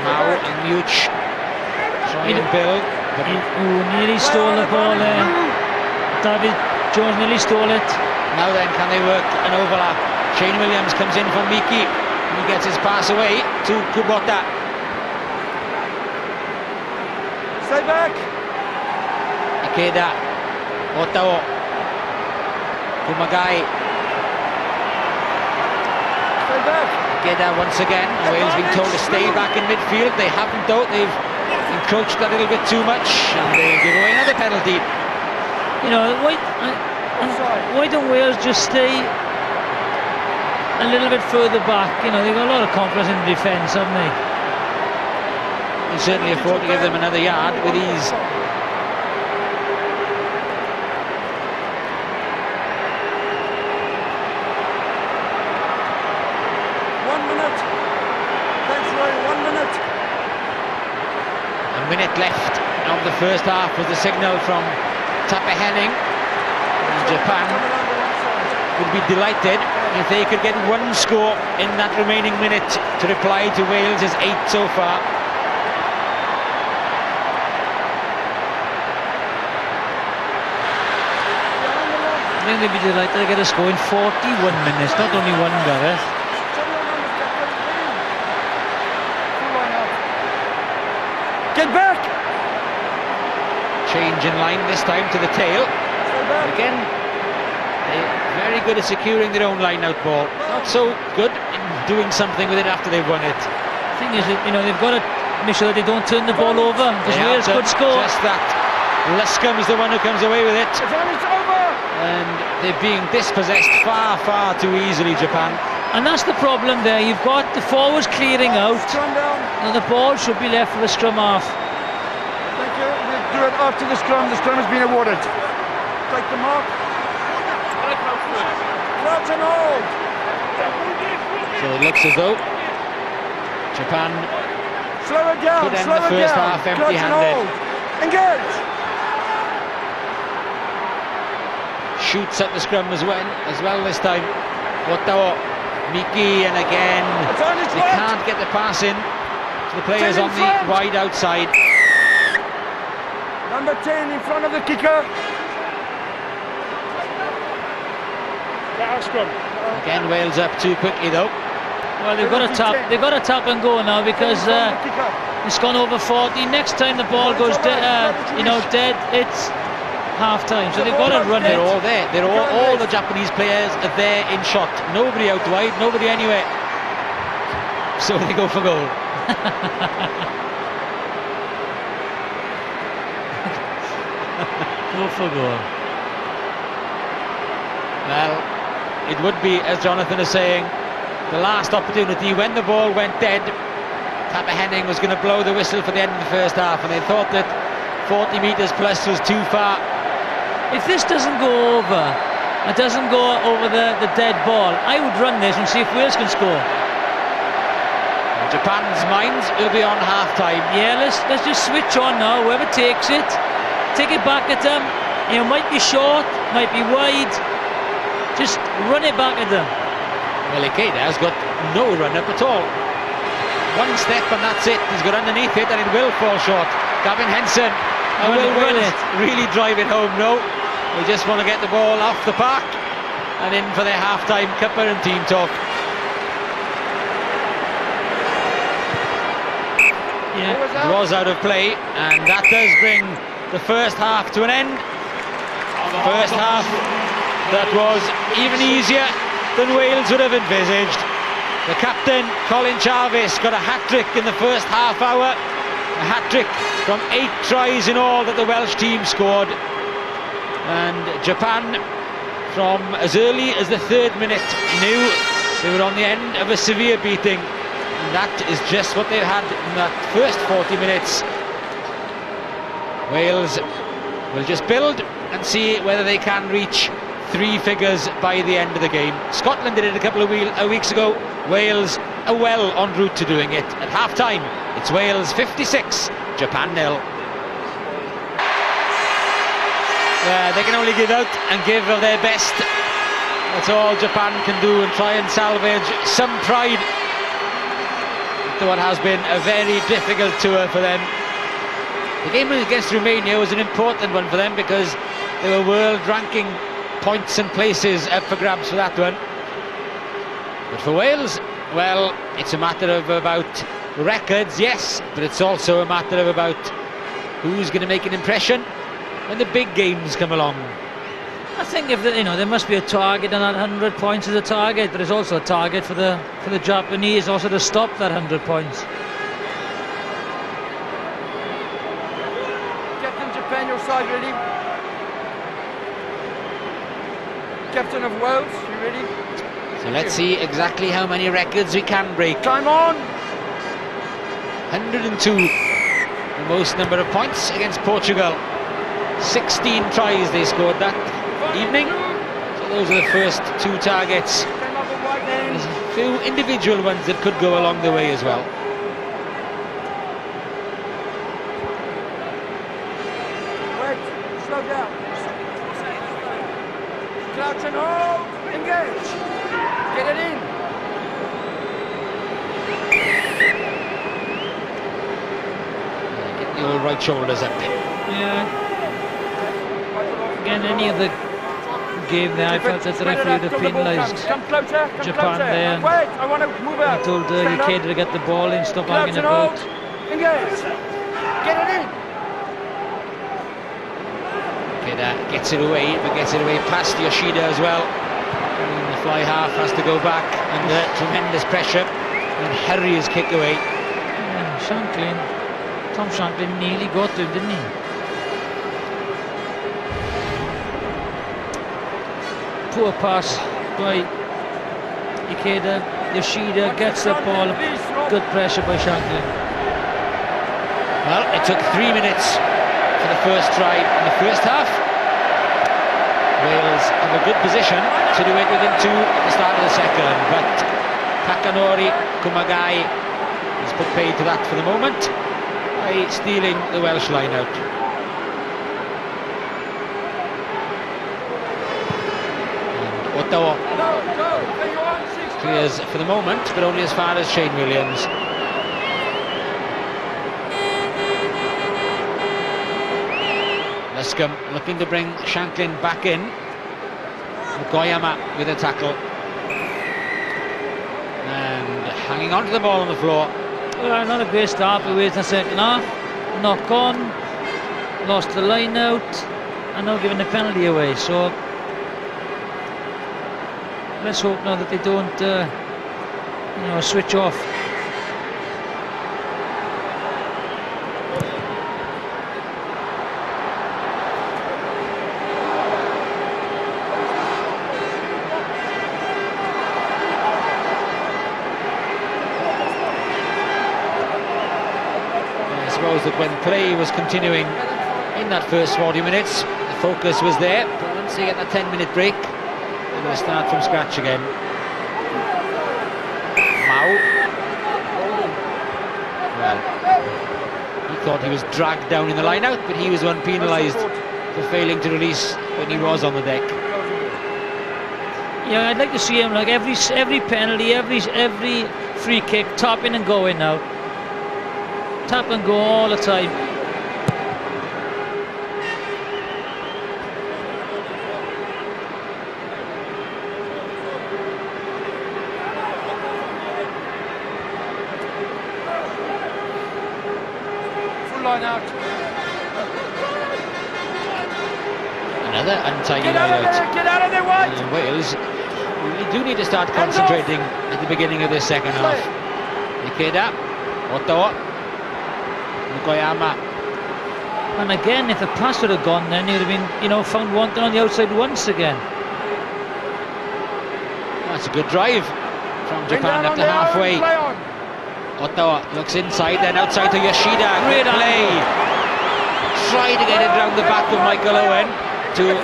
S2: Mao and Miuch try and build. But
S1: Nearly stole the ball there. Dafydd Jones nearly stole it.
S2: now then, can they work an overlap? Shane Williams comes in from Miki. He gets his pass away to Kubota.
S4: Stay back.
S2: Ikeda, Otao, Kumagai.
S4: Stay back.
S2: Ikeda once again. Wales being told to stay back in midfield. They haven't though. They've encroached a little bit too much and they give away another penalty.
S1: You know, why don't Wales just stay a little bit further back? You know, they've got a lot of confidence in the defence, haven't they?
S2: You certainly afford to give them another yard with ease.
S4: 1 minute. Thanks, Roy. 1 minute.
S2: A minute left of the first half was the signal from Tapahenning. And Japan would be delighted if they could get one score in that remaining minute to reply to Wales' 8 so far.
S1: I think they'd be delighted to get a score in 41 minutes, not only one, Gareth.
S4: Get back.
S2: Change in line this time to the tail.
S4: Stay back.
S2: Again, they're very good at securing their own line-out ball. Not so good in doing something with it after they've won it.
S1: The thing is, that, you know, they've got to make sure that they don't turn the ball over because
S2: They
S1: Wales
S2: have
S1: could
S2: done
S1: score.
S2: just that. Luscombe is the one who comes away with it.
S4: Advantage over.
S2: And they're being dispossessed far, far too easily, Japan.
S1: And that's the problem there. You've got the forwards clearing out,
S4: Scrum down.
S1: and the ball should be left for the scrum half.
S4: Thank you. We'll do it after the scrum. The scrum has been awarded. Take the mark. Crouch and hold.
S2: So it looks as though Japan
S4: Slow it down.
S2: could end
S4: Slow
S2: the
S4: it
S2: first
S4: down.
S2: half
S4: Crouch and
S2: empty-handed.
S4: hold. Engage.
S2: Shoots at the scrum as well this time. Otao, Miki, and again
S4: Advantage
S2: they
S4: left.
S2: can't get the pass in to the players
S4: Ten
S2: on
S4: in
S2: the
S4: front.
S2: wide outside.
S4: Number 10 in front of the kicker.
S2: Again, Wales up too quickly though.
S1: Well, they've got to tap. They've got to tap and go now because it's gone over 40. Next time the ball goes dead, it's half time. So they've got to run it.
S2: They're all there. They're all the Japanese players are there in shot. Nobody out wide, nobody anywhere. So they go for goal.
S1: Go for goal.
S2: Well, it would be, as Jonathan is saying, the last opportunity when the ball went dead. Papa Henning was going to blow the whistle for the end of the first half, and they thought that 40 metres plus was too far.
S1: If this doesn't go over, it doesn't go over the dead ball, I would run this and see if Wales can score.
S2: Japan's minds will be on half-time.
S1: Yeah, let's just switch on now. Whoever takes it, take it back at them. You know, might be short, might be wide. Just run it back at them.
S2: Well, Ikeda has got no run-up at all. One step and that's it. He's got underneath it and it will fall short. Gavin Henson. Will Wales really drive it home? No. They just want to get the ball off the park and in for their half-time cuppa and team talk.
S1: Yeah.
S2: It was out of play, and that does bring the first half to an end. First half that was even easier than Wales would have envisaged. The captain, Colin Charvis, got a hat-trick in the first half hour. A hat-trick from 8 tries in all that the Welsh team scored. And Japan, from as early as the 3rd minute, knew they were on the end of a severe beating. And that is just what they've had in that first 40 minutes. Wales will just build and see whether they can reach 3 figures by the end of the game. Scotland did it a couple of weeks ago. Wales are well en route to doing it. At half-time, it's Wales 56, Japan 0. They can only give out and give of their best. That's all Japan can do, and try and salvage some pride to what has been a very difficult tour for them. The game against Romania was an important one for them because they were world ranking points and places up for grabs for that one. But for Wales, well, it's a matter of about records, yes, but it's also a matter of about who's going to make an impression when the big games come along.
S1: I think if there must be a target, and that 100 points is a target, but there's also a target for the Japanese also to stop that 100 points.
S4: Captain Japan, your side ready? Captain of Wales, you ready?
S2: So let's see exactly how many records we can break.
S4: Time on!
S2: 102, the most number of points against Portugal. 16 tries they scored that evening. So those are the first 2 targets. There's a few individual ones that could go along the way as well.
S4: Wait, slow down. Crouch and hold, engage. Get it in.
S2: Get the old right shoulders up.
S1: Yeah. Again, any of the game there, I felt that the referee would have penalised Japan there.
S4: Wait, I want to move out.
S1: He told Ikeda to get the ball in, stop hanging about.
S4: Engage. Get it in.
S2: Ikeda gets it away, but gets it away past Yoshida as well. And the fly half has to go back under tremendous pressure and hurry his kick away.
S1: Yeah, Tom Shanklin nearly got to him, didn't he? Poor pass by Ikeda. Yoshida gets the ball. Good pressure by Shanklin.
S2: Well, it took 3 minutes for the first try in the first half. Wales have a good position to do it within 2 at the start of the second, but Takanori Kumagai has put paid to that for the moment by stealing the Welsh line out. Ottawa clears for the moment, but only as far as Shane Williams. Luscombe looking to bring Shanklin back in. Goyama with a tackle. And hanging on to the ball on the floor.
S1: Well, not a great start for Wales in the second half. Knock on, lost the line out, and now giving the penalty away. So let's hope now that they don't, switch off.
S2: shows that when play was continuing in that first 40 minutes, the focus was there. But once they get that 10-minute break, they're going to start from scratch again. Mao. Well, he thought he was dragged down in the line-out, but he was the one penalised for failing to release when he was on the deck.
S1: Yeah, I'd like to see him like every penalty, every free kick, tapping and going now. Tap and go all the time.
S4: Full line out.
S2: Another untidy line out.
S4: Get out of there, White!
S2: And Wales really do need to start concentrating at the beginning of the second half. Ikeda, Otto, Mukoyama.
S1: And again, if the pass would have gone, then he would have been, you know, found wanting on the outside once again.
S2: That's a good drive from Japan up to halfway. Otto looks inside, then outside to Yoshida. Great play. Try to get it round the back of Michael Owen to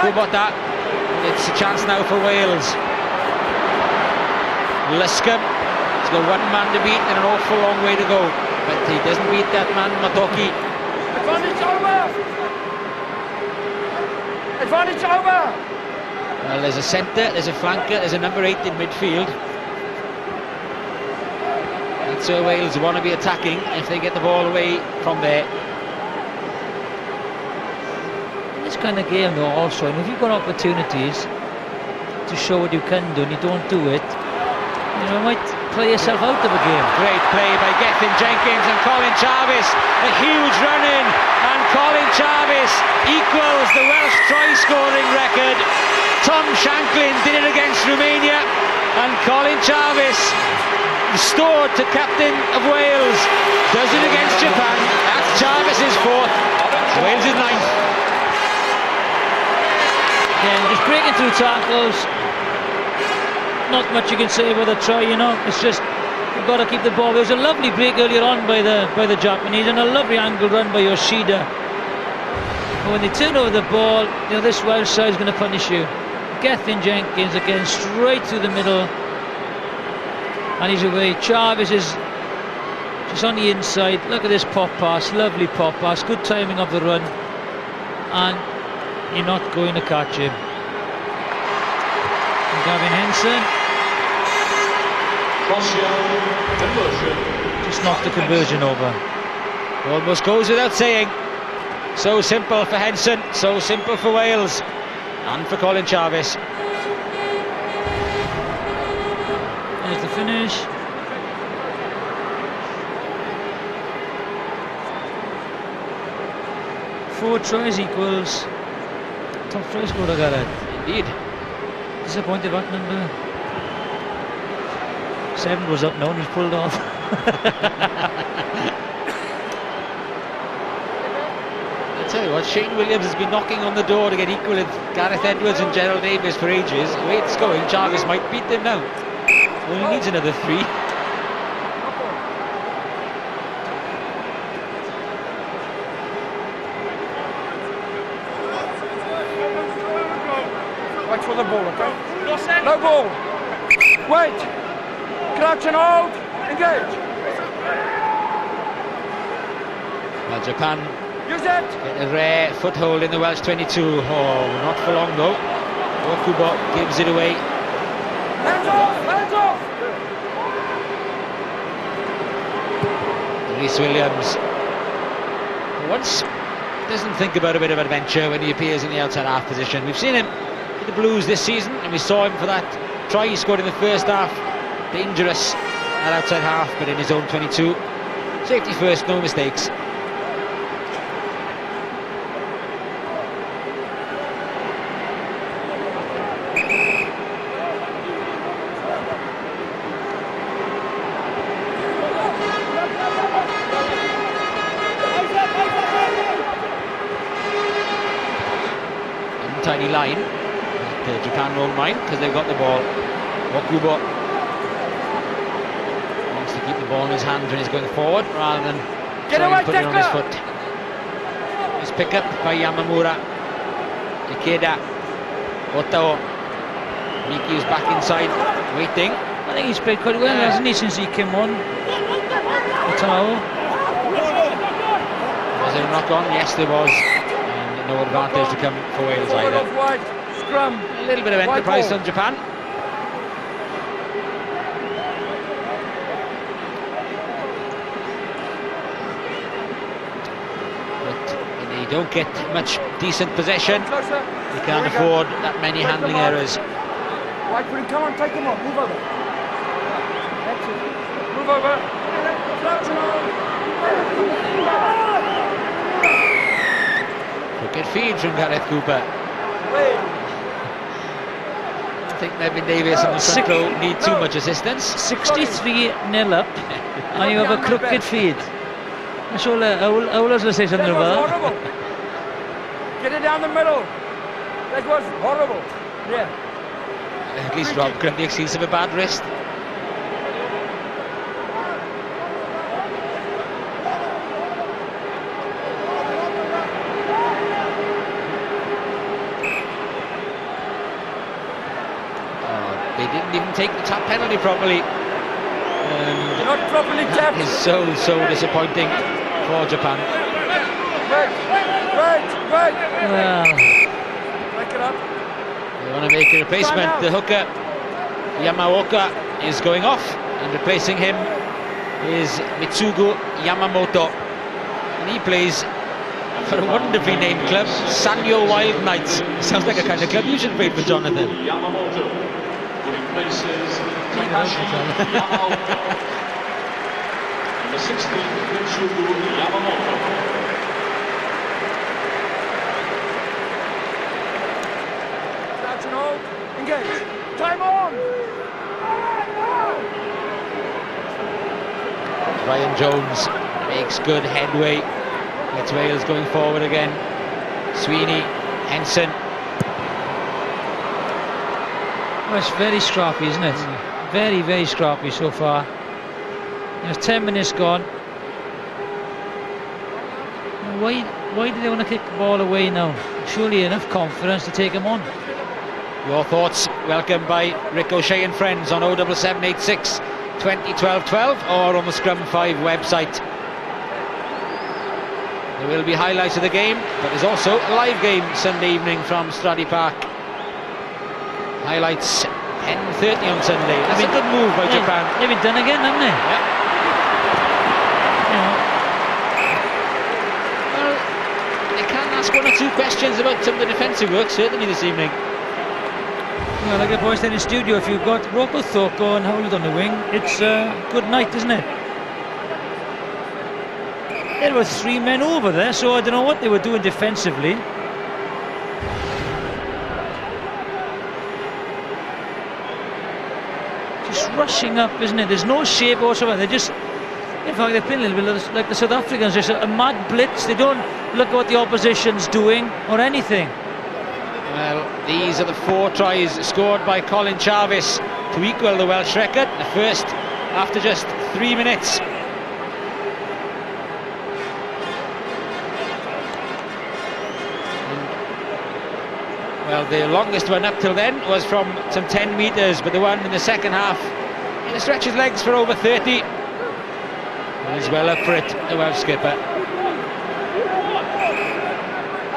S2: Kubota. It's a chance now for Wales. Luscombe. He's got one man to beat and an awful long way to go. But he doesn't beat that man, Matoki.
S4: Advantage over! Advantage over!
S2: Well, there's a centre, there's a flanker, there's a number 8 in midfield. That's where Wales want to be attacking if they get the ball away from there.
S1: In this kind of game though also, and if you've got opportunities to show what you can do and you don't do it, you know, you might play yourself out of a game.
S2: Great play by Gethin Jenkins and Colin Charvis. A huge run in, and Colin Charvis equals the Welsh try-scoring record. Tom Shanklin did it against Romania, and Colin Charvis, restored to captain of Wales, does it against Japan. That's Charvis's 4th, Wales is 9th.
S1: Yeah, just breaking through tackles. Not much you can say about the try, you know. It's just you've got to keep the ball. There was a lovely break earlier on by the Japanese, and a lovely angle run by Yoshida. But when they turn over the ball, you know, this Welsh side is going to punish you. Gethin Jenkins again, straight through the middle, and he's away. Charvis is just on the inside. Look at this pop pass, lovely pop pass, good timing of the run, and you're not going to catch him. Gavin Henson just knocked the conversion over.
S2: Almost goes without saying. So simple for Henson, so simple for Wales, and for Colin Charvis.
S1: There's the finish. Four tries equals top try scorer, Gareth.
S2: Indeed.
S1: Disappointed back number 7 was up now and was pulled off.
S2: I tell you what, Shane Williams has been knocking on the door to get equal with Gareth Edwards and Gerald Davis for ages. The way it's going, Charvis might beat them now. Only needs another 3.
S4: Wait for the ball, okay? No ball. Wait. Crouch and hold. Engage.
S2: Well, Japan
S4: Use it.
S2: get a rare foothold in the Welsh 22. Oh, not for long though. Okubo gives it away.
S4: Hands off. Hands off.
S2: Rhys Williams once doesn't think about a bit of adventure when he appears in the outside half position. We've seen him for the Blues this season, and we saw him for that try he scored in the first half. Dangerous at outside half, but in his own 22. Safety first, no mistakes. Tiny line that Japan won't mind because they've got the ball. Okubo wants to keep the ball in his hands when he's going forward rather than
S4: Get away,
S2: put it on his
S4: tackler.
S2: foot. His pick up by Yamamura. Ikeda. Otao. Miki is back inside, waiting.
S1: I think he's played quite well, hasn't he, since he came on? Otao.
S2: Was there a knock on? Yes, there was. And no advantage to come for Wales either.
S4: Wide. Scrum.
S2: A little bit of enterprise on Japan. They don't get much decent possession.
S4: Closer.
S2: They can't afford that many handling errors.
S4: Wide for him. Come on, take him on. Move over. That's it. Move over.
S2: Crooked feed from Gareth Cooper. I think Mefin Davies and the front row need too much assistance.
S1: 63-0 up, and you have a crooked feed. I'm sure Olas will say something
S4: That was
S1: about
S4: horrible. Get it down the middle. That was horrible. Yeah.
S2: At least Rob got the excuse of a bad wrist. They didn't even take the tap penalty properly.
S4: Not properly tapped.
S2: It's so disappointing for Japan.
S4: Wait.
S1: Well,
S4: Break it up.
S2: They want to make a replacement. The hooker Yamaoka is going off, and replacing him is Mitsugu Yamamoto, and he plays for a wonderfully named club, Sanyo Wild Knights. Sounds like a kind of club you should play for, Jonathan.
S3: Yamamoto replaces Takashi Yamaoka. Number 16, Mitsugu Yamamoto.
S4: That's an hold. Engage. Time on.
S2: Ryan Jones makes good headway. Gets Wales going forward again. Sweeney, Henson.
S1: well, it's very scrappy, isn't it? Very, very scrappy so far. There's 10 minutes gone. Why do they want to kick the ball away now? Surely enough confidence to take him on.
S2: Your thoughts welcome by Ricochet and Friends on 07786 2012 12 or on the Scrum 5 website. There will be highlights of the game, but there's also a live game Sunday evening from Stradey Park. Highlights 10:30 on Sunday. That's a good move by Japan.
S1: They've been done again, haven't they?
S2: Yeah. Well, they can ask one or two questions about some of the defensive work, certainly this evening.
S1: Well, like the boys said in the studio, if you've got Rocco Thoko and Howland on the wing, it's a good night, isn't it? There were 3 men over there, so I don't know what they were doing defensively. Just rushing up, isn't it? There's no shape whatsoever. They're just, in fact, they're playing a little bit like the South Africans, just a mad blitz. They don't look at what the opposition's doing or anything.
S2: Well, these are the 4 tries scored by Colin Charvis to equal the Welsh record, the first after just 3 minutes. Well, the longest one up till then was from some 10 metres, but the one in the second half, he stretched his legs for over 30. And he's well up for it, the Welsh skipper.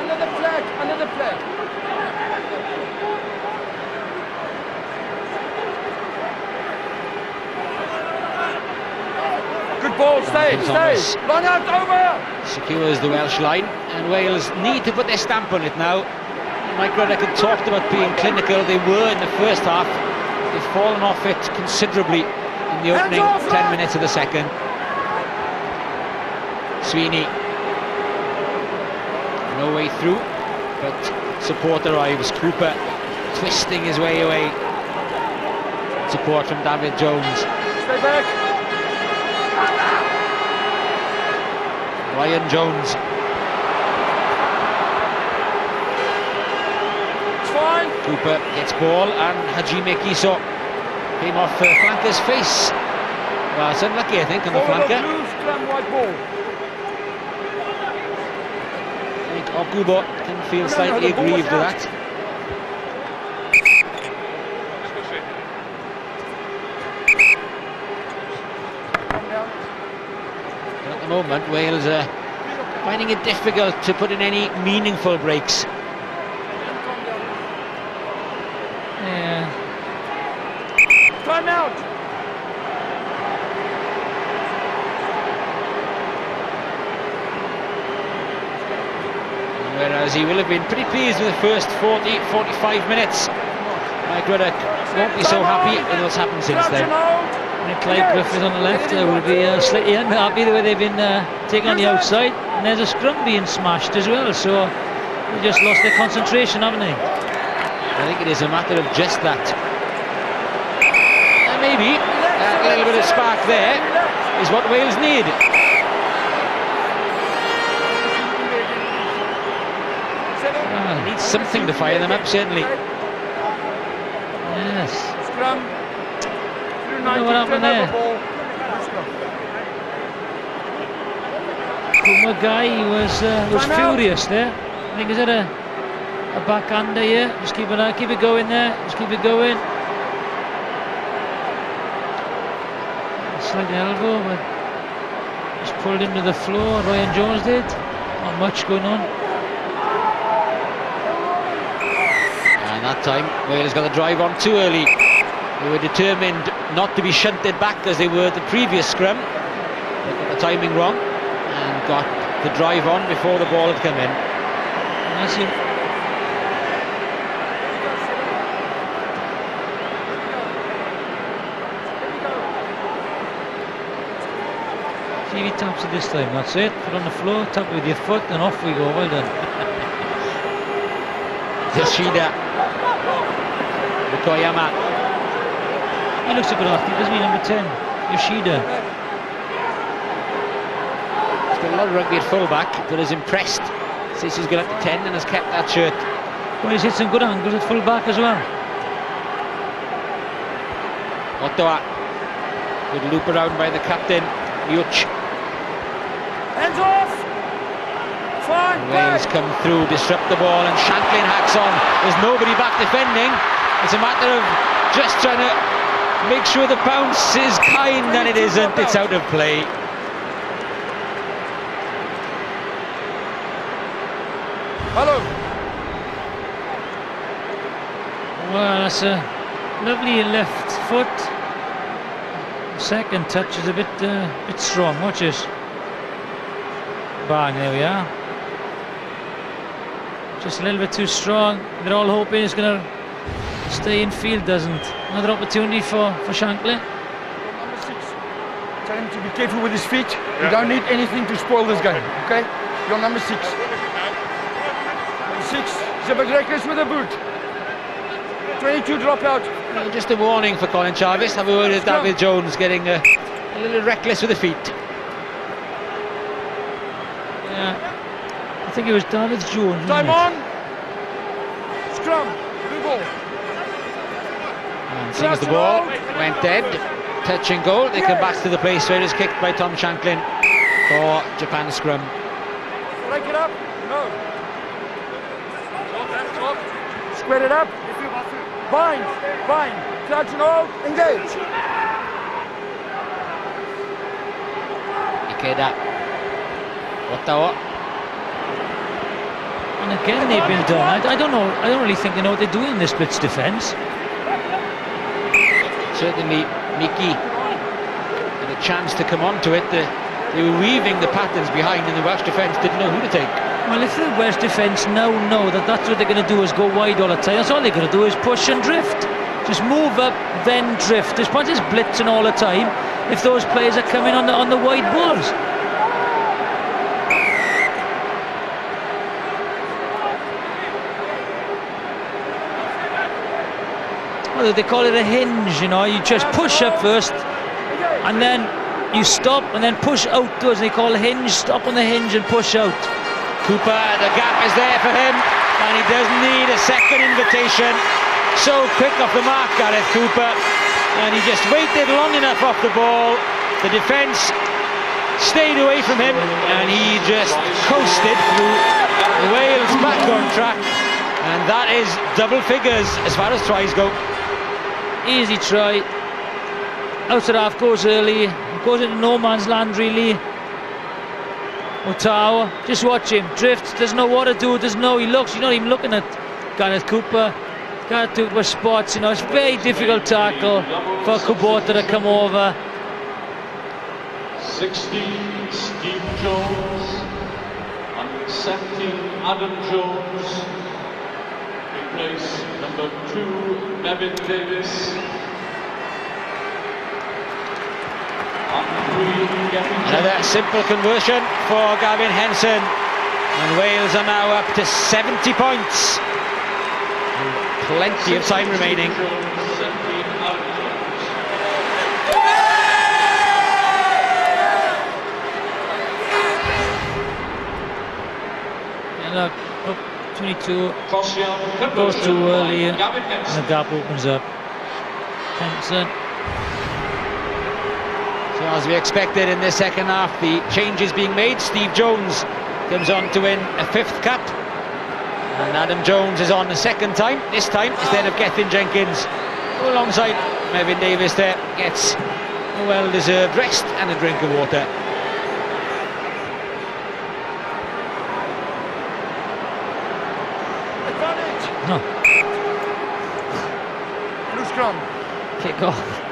S4: Another flag, another flag. Good ball, stay. Long out, over.
S2: Secures the Welsh line, and Wales need to put their stamp on it now. Mike Ruddock had talked about being clinical. They were in the first half. They've fallen off it considerably in the opening 10 minutes of the second. Sweeney, no way through, but support arrives. Cooper twisting his way away. Support from Dafydd Jones.
S4: Stay back.
S2: Ryan Jones.
S4: It's fine.
S2: Cooper gets ball, and Hajime Kiso came off flanker's face. Well, it's unlucky, I think, on the flanker.
S4: Blue, scrum, white ball.
S2: Okubo can feel slightly aggrieved with that. But at the moment, Wales are finding it difficult to put in any meaningful breaks.
S1: Yeah.
S4: Time out.
S2: Whereas he will have been pretty pleased with the first 40-45 minutes. Mike Ruddock won't be so happy with what's happened since then.
S1: And Clyde Griffith on the left will be slightly unhappy the way they've been taken on the outside. And there's a scrum being smashed as well, so they just lost their concentration, haven't they?
S2: I think it is a matter of just that. Maybe a little bit of spark there is what Wales need. Needs something to fire them up, certainly.
S1: Yes.
S4: Scrum.
S1: I don't know what happened there. Kuma guy was furious there. I think he's had a backhander here. Just keep it going there. Just keep it going. Slight elbow, but just pulled him to the floor. Ryan Jones did. Not much going on.
S2: And that time, Wales got the drive on too early. They were determined not to be shunted back as they were the previous scrum. They got the timing wrong and got the drive on before the ball had come in.
S1: That's it. See if he taps it this time, that's it. Put on the floor, tap it with your foot, and off we go. Well done.
S2: Yoshida. Mukoyama.
S1: He looks a good athlete, doesn't he, number 10? Yoshida.
S2: He's got a lot of rugby at fullback, but is impressed since he's got up to 10 and has kept that shirt.
S1: Well, he's hit some good angles at fullback as well.
S2: Ottawa. Good loop around by the captain, Yuch.
S4: Hands off. Fine.
S2: Wales come through, disrupt the ball, and Shanklin hacks on. There's nobody back defending. It's a matter of just trying to make sure the bounce is kind, and it isn't. It's out of play.
S4: Hello.
S1: Well, that's a lovely left foot. Second touch is a bit strong. Watch this. Bang, there we are. Just a little bit too strong. They're all hoping it's going to stay in field, doesn't. Another opportunity for Shanklin.
S4: Number 6. Tell him to be careful with his feet. You don't need anything to spoil this game, okay? You're number 6. Number 6. He's a bit reckless with the boot. 22 drop out.
S2: Just a warning for Colin Charvis. Have a word with Dafydd Jones getting a little reckless with the feet.
S1: Yeah. I think it was Dafydd Jones.
S4: Time on. Scrum. Blue ball.
S2: And sings the ball. Went dead. Touch and goal. They come back to the place where it is kicked by Tom Shanklin for Japan scrum.
S4: Break it up. No. Square it up. Bind. Crouch and hold. Engage.
S2: Ikeda. Ottawa.
S1: And again they've been done. I don't know. I don't really think they know what they're doing in this blitz defence.
S2: Certainly Mickey had a chance to come onto it. They were weaving the patterns behind, and the Welsh defence didn't know who to take.
S1: Well, if the Welsh defence now know that that's what they're going to do is go wide all the time, that's all they're going to do is push and drift. Just move up, then drift. There's point is blitzing all the time if those players are coming on the wide balls. Well, they call it a hinge, you know. You just push up first, and then you stop, and then push outwards. They call a hinge. Stop on the hinge and push out.
S2: Cooper, the gap is there for him, and he doesn't need a second invitation. So quick off the mark, Gareth Cooper, and he just waited long enough off the ball. The defence stayed away from him, and he just coasted through Wales back on track, and that is double figures as far as tries go.
S1: Easy try. Out of half, goes early, goes into no man's land really. Otawa, just watch him drift, doesn't know what to do, doesn't know, he's not even looking at Gareth Cooper. Gareth Cooper spots, it's a very difficult tackle for Kubota to come over.
S3: 16, Steve Jones. And 17, Adam Jones. Replace number 2, Mefin Davies.
S2: Another simple conversion for Gavin Henson, and Wales are now up to 70 points. And plenty of time remaining.
S1: And look, up 22, goes too early, and the gap opens up. Henson.
S2: So as we expected in the second half, the changes being made. Steve Jones comes on to win a 5th cap, and Adam Jones is on the 2nd time, this time instead of Gethin Jenkins, who alongside Mefin Davies there gets a well-deserved rest and a drink of water.
S1: No.
S4: Luscombe.
S1: Kick off.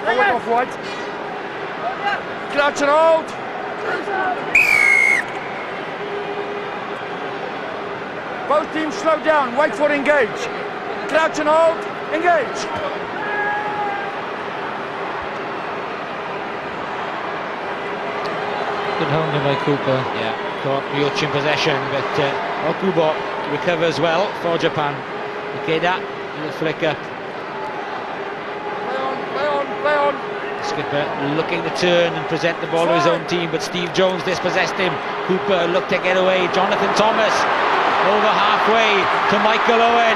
S4: Forward off wide. Crouch and hold. Both teams slow down, wait for engage. Crouch and hold, engage.
S1: Good holding by Cooper.
S2: Yeah, caught Ryochi in possession, but Okubo recovers well for Japan. Ikeda, little flick up.
S4: Play on.
S2: Skipper looking to turn and present the ball to his own team, but Steve Jones dispossessed him. Cooper looked to get away. Jonathan Thomas over halfway to Michael Owen.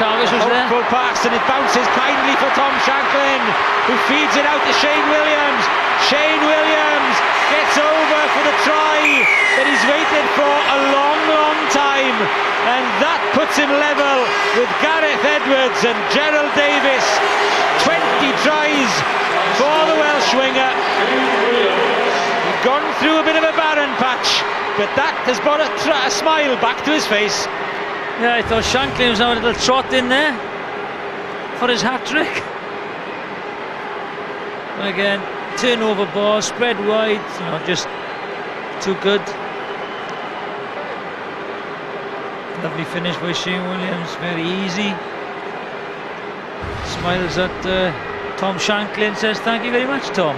S1: Charvis was there.
S2: Hopeful pass, and it bounces kindly for Tom Shanklin, who feeds it out to Shane Williams. Shane Williams gets over for the try that he's waited for a long time, and that puts him level with Gareth Edwards and Gerald Davis. 20 tries for the Welsh winger. He's gone through a bit of a barren patch, but that has brought a smile back to his face.
S1: Yeah, I thought Shanklin was having a little trot in there for his hat-trick. And again, turnover ball, spread wide, just too good. Lovely finish by Shane Williams, very easy. Smiles at Tom Shanklin, says thank you very much, Tom.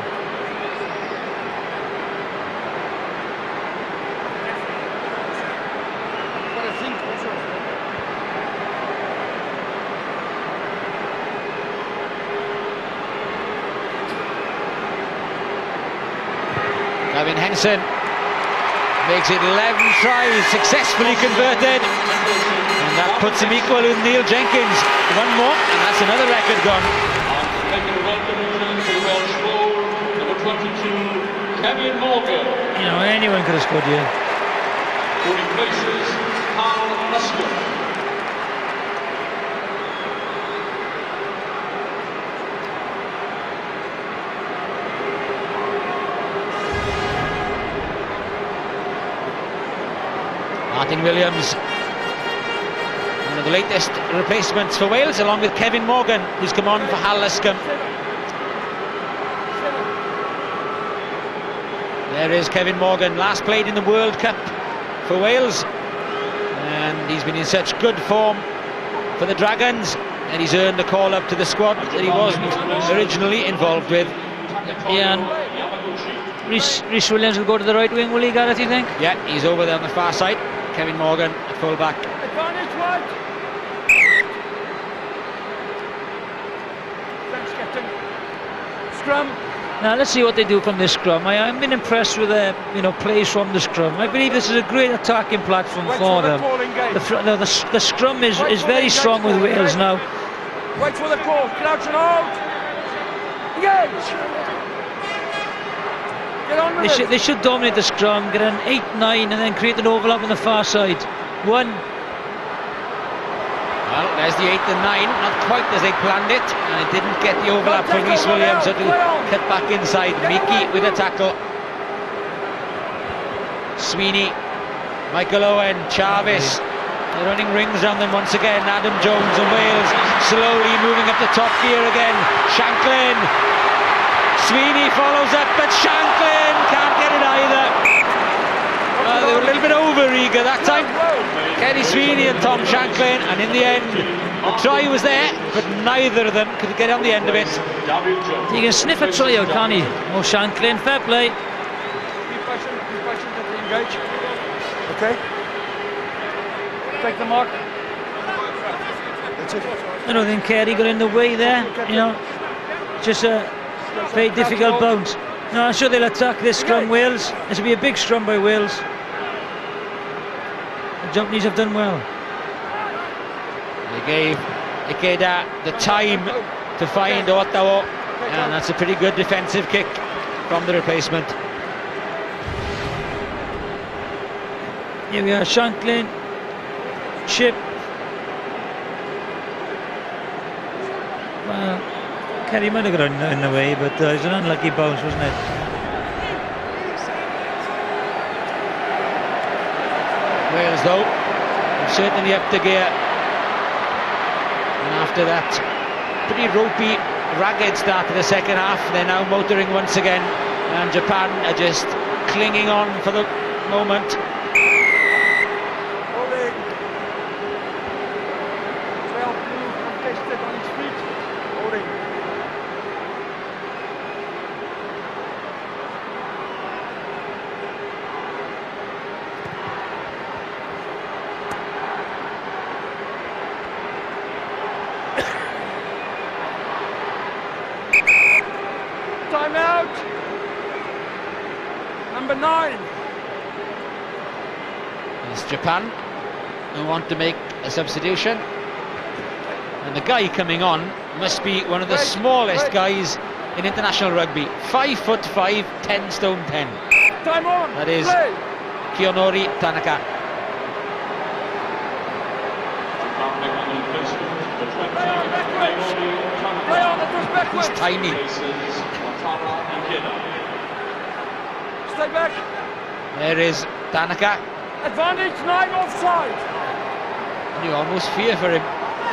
S2: Gavin Henson makes it 11 tries, successfully converted, and that puts him equal with Neil Jenkins. One more, and that's another record gone.
S3: Making a welcome return to the Welsh goal, number 22, Kevin Morgan.
S1: Anyone could have scored here.
S3: Who replaces Hal Luscombe.
S2: Martyn Williams, one of the latest replacements for Wales, along with Kevin Morgan, who's come on for Hal Luscombe. There is Kevin Morgan, last played in the World Cup for Wales, and he's been in such good form for the Dragons, and he's earned a call up to the squad that he wasn't originally involved with.
S1: Yeah, and Rhys Williams will go to the right wing, will he, Gareth, you think?
S2: Yeah, he's over there on the far side. Kevin Morgan at full back.
S4: Advantage right. Thanks, Captain. Scrum.
S1: Now let's see what they do from this scrum. I've been impressed with their plays from the scrum. I believe this is a great attacking platform for them. The scrum is very strong with Wales now.
S4: Wait for the call. Crouch and hold. Engage. Get on with it.
S1: They should dominate the scrum, get an 8-9 and then create an overlap on the far side. 1.
S2: Well, there's the 8 and 9, not quite as they planned it, and it didn't get the overlap for Rhys Williams, so to cut back inside. Mickey with a tackle. Sweeney, Michael Owen, Charvis. They're running rings around them once again. Adam Jones and Wales slowly moving up the top gear again. Shanklin. Sweeney follows up, but Shanklin can't get it either. They were a little bit over-eager that time. Ceri Sweeney and Tom Shanklin, and in the end, the try was there, but neither of them could get on the end of it.
S1: You can sniff a try out, can't you? Oh, Shanklin, fair play.
S4: Be patient that they engage. Okay? Take the mark. That's it.
S1: I don't think Ceri got in the way there, you know. Just a very difficult bounce. No, I'm sure they'll attack this scrum, Wales. This will be a big scrum by Wales. The Japanese have done well.
S2: They gave Ikeda the time to find Ottawa, and that's a pretty good defensive kick from the replacement.
S1: Here we are, Shanklin, chip. Well, Ceri might have got in the way, but it's an unlucky bounce, wasn't it?
S2: Wales, though, certainly up the gear. And after that pretty ropey, ragged start to the second half, they're now motoring once again, and Japan are just clinging on for the moment.
S4: Holding. 12 blue contested on his feet. Holding. Timeout. Number 9.
S2: It's Japan who want to make a substitution, and the guy coming on must be one of the smallest guys in international rugby. 5'5", 10 stone 10.
S4: Time on.
S2: That is
S4: Play.
S2: Kiyonori Tanaka.
S4: Play on, it goes backwards.
S2: He's tiny.
S4: Stay back.
S2: There is Tanaka.
S4: Advantage 9 offside.
S2: And you almost fear for him.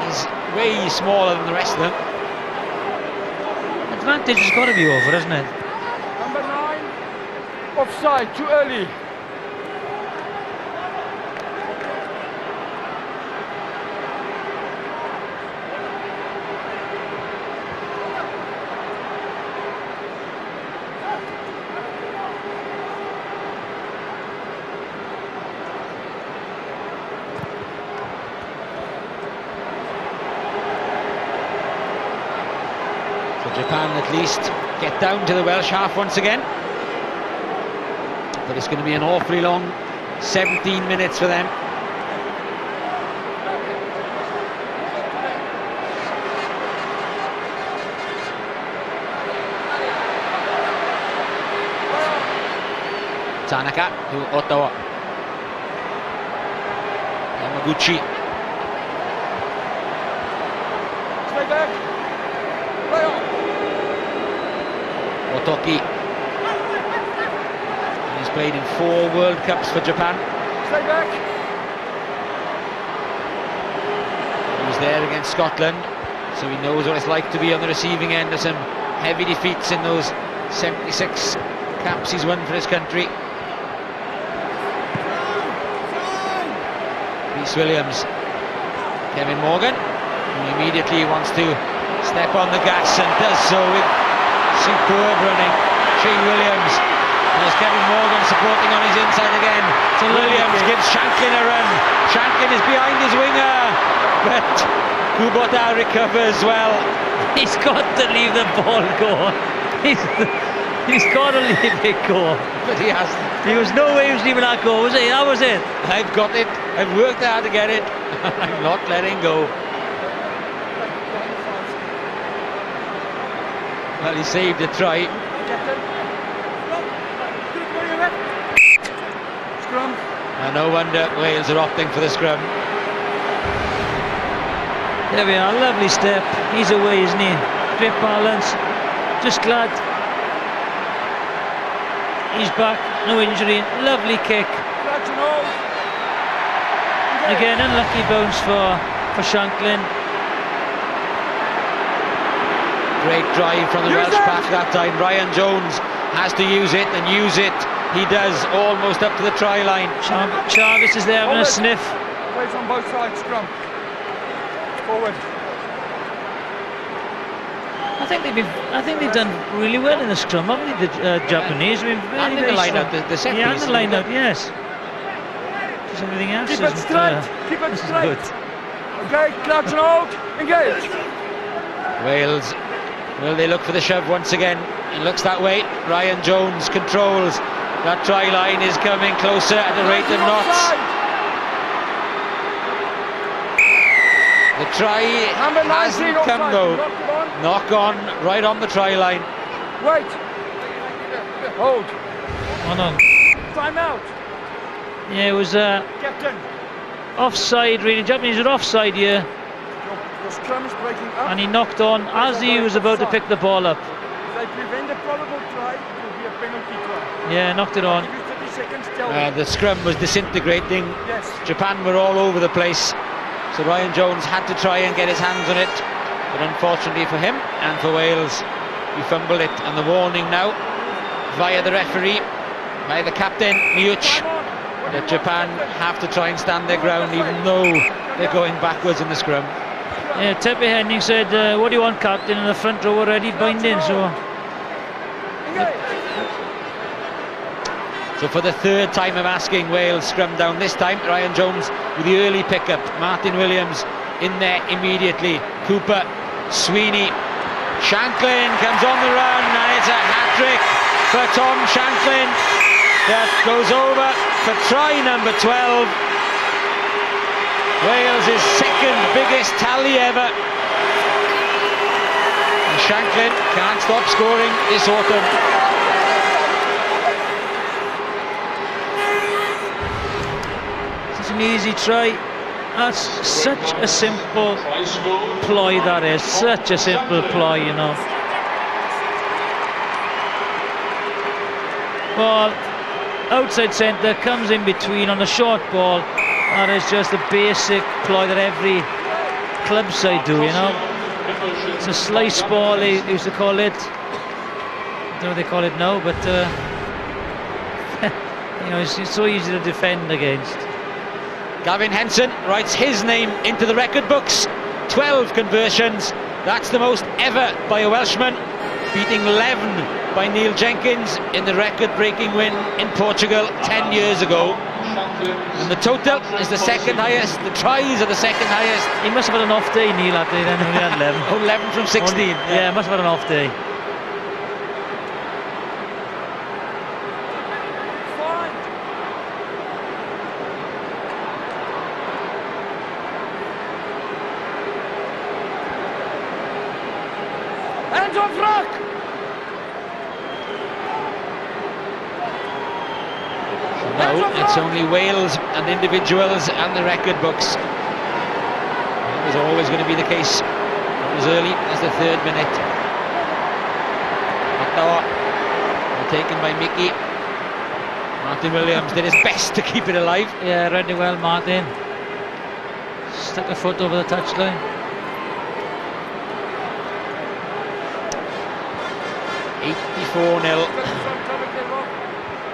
S2: He's way smaller than the rest of them.
S1: Advantage has got to be over, hasn't it?
S4: Number 9 offside, too early.
S2: Japan at least get down to the Welsh half once again, but it's going to be an awfully long 17 minutes for them. Tanaka to Ottawa. Yamaguchi.
S4: Stay back. Play on.
S2: Otoki. He's played in 4 World Cups for Japan.
S4: Stay back.
S2: He was there against Scotland, so he knows what it's like to be on the receiving end of some heavy defeats in those 76 caps he's won for his country. Rhys Williams. Kevin Morgan, who immediately wants to step on the gas and does so with superb running. Rhys Williams. There's Kevin Morgan supporting on his inside again. So Williams gives Shanklin a run. Shanklin is behind his winger, but Kubota recovers well.
S1: He's got to leave the ball go. He's got to leave it go.
S2: But he hasn't.
S1: There was no way he was leaving that go, was he? That was it.
S2: I've got it. I've worked hard to get it. I'm not letting go. Well, he saved a try.
S4: scrum.
S2: And no wonder Wales are opting for the scrum.
S1: There we are, lovely step. He's away, isn't he? Great balance. Just glad he's back, no injury. Lovely kick.
S4: Clutch and hold.
S1: Again, unlucky bounce for Shanklin.
S2: Great drive from the Welsh pack that time. Ryan Jones has to use it, and use it he does, almost up to the try line.
S1: Charvis is there having a sniff.
S4: Plays on both sides, scrum. Forward.
S1: I think they've done really well in the scrum, haven't they, the Japanese? I mean,
S2: and in the line-out, the set piece.
S1: Yeah, and the line-out, yes. Just everything else
S4: Keep it straight. Keep it straight. Okay, clutch and hold. Engage.
S2: Wales, will they look for the shove once again? It looks that way. Ryan Jones controls. That try line is coming closer at the rate of knots. The try hasn't come though. Knock on, right on the try line.
S4: Wait. Hold.
S1: Hold on.
S4: Time out.
S1: Yeah, it was
S4: Captain.
S1: Offside really. Japanese are offside here.
S4: Your scrum is breaking up.
S1: And he knocked on as he was about to pick the ball up.
S4: If they prevent a probable try, it will be a penalty try.
S1: Yeah, knocked it on.
S4: I'll give you 30 seconds, tell them.
S2: The scrum was disintegrating.
S4: Yes.
S2: Japan were all over the place. So Ryan Jones had to try and get his hands on it, but unfortunately for him and for Wales, he fumbled it. And the warning now, via the referee, by the captain, Miuch, that Japan have to try and stand their ground even though they're going backwards in the scrum.
S1: Yeah, Tepe Henning said, what do you want, captain? And the front row already binding, so...
S2: So for the third time I'm asking, Wales scrum down. This time Ryan Jones with the early pickup. Martyn Williams in there immediately. Cooper, Sweeney, Shanklin comes on the run, and it's a hat-trick for Tom Shanklin. That goes over for try number 12. Wales' second biggest tally ever. And Shanklin can't stop scoring this autumn.
S1: An easy try. That's such a simple ploy, that is. Such a simple ploy, you know. Ball outside centre, comes in between on a short ball. That is just a basic ploy that every club side do, you know. It's a slice ball, they used to call it. I don't know what they call it now, but you know, it's so easy to defend against.
S2: Gavin Henson writes his name into the record books. 12 conversions. That's the most ever by a Welshman, beating 11 by Gethin Jenkins in the record-breaking win in Portugal 10 years ago. And the total is the second highest. The tries are the second highest.
S1: He must have had an off day, Neil, that day then. He had 11.
S2: Oh, 11 from 16.
S1: Yeah, must have had an off day.
S4: Hands off rock!
S2: No, it's only Wales and individuals and the record books. That was always going to be the case. It was early as the 3rd minute. Taken by Mickey. Martyn Williams did his best to keep it alive.
S1: Yeah, really well, Martyn. Stuck a foot over the touchline.
S2: 84-0.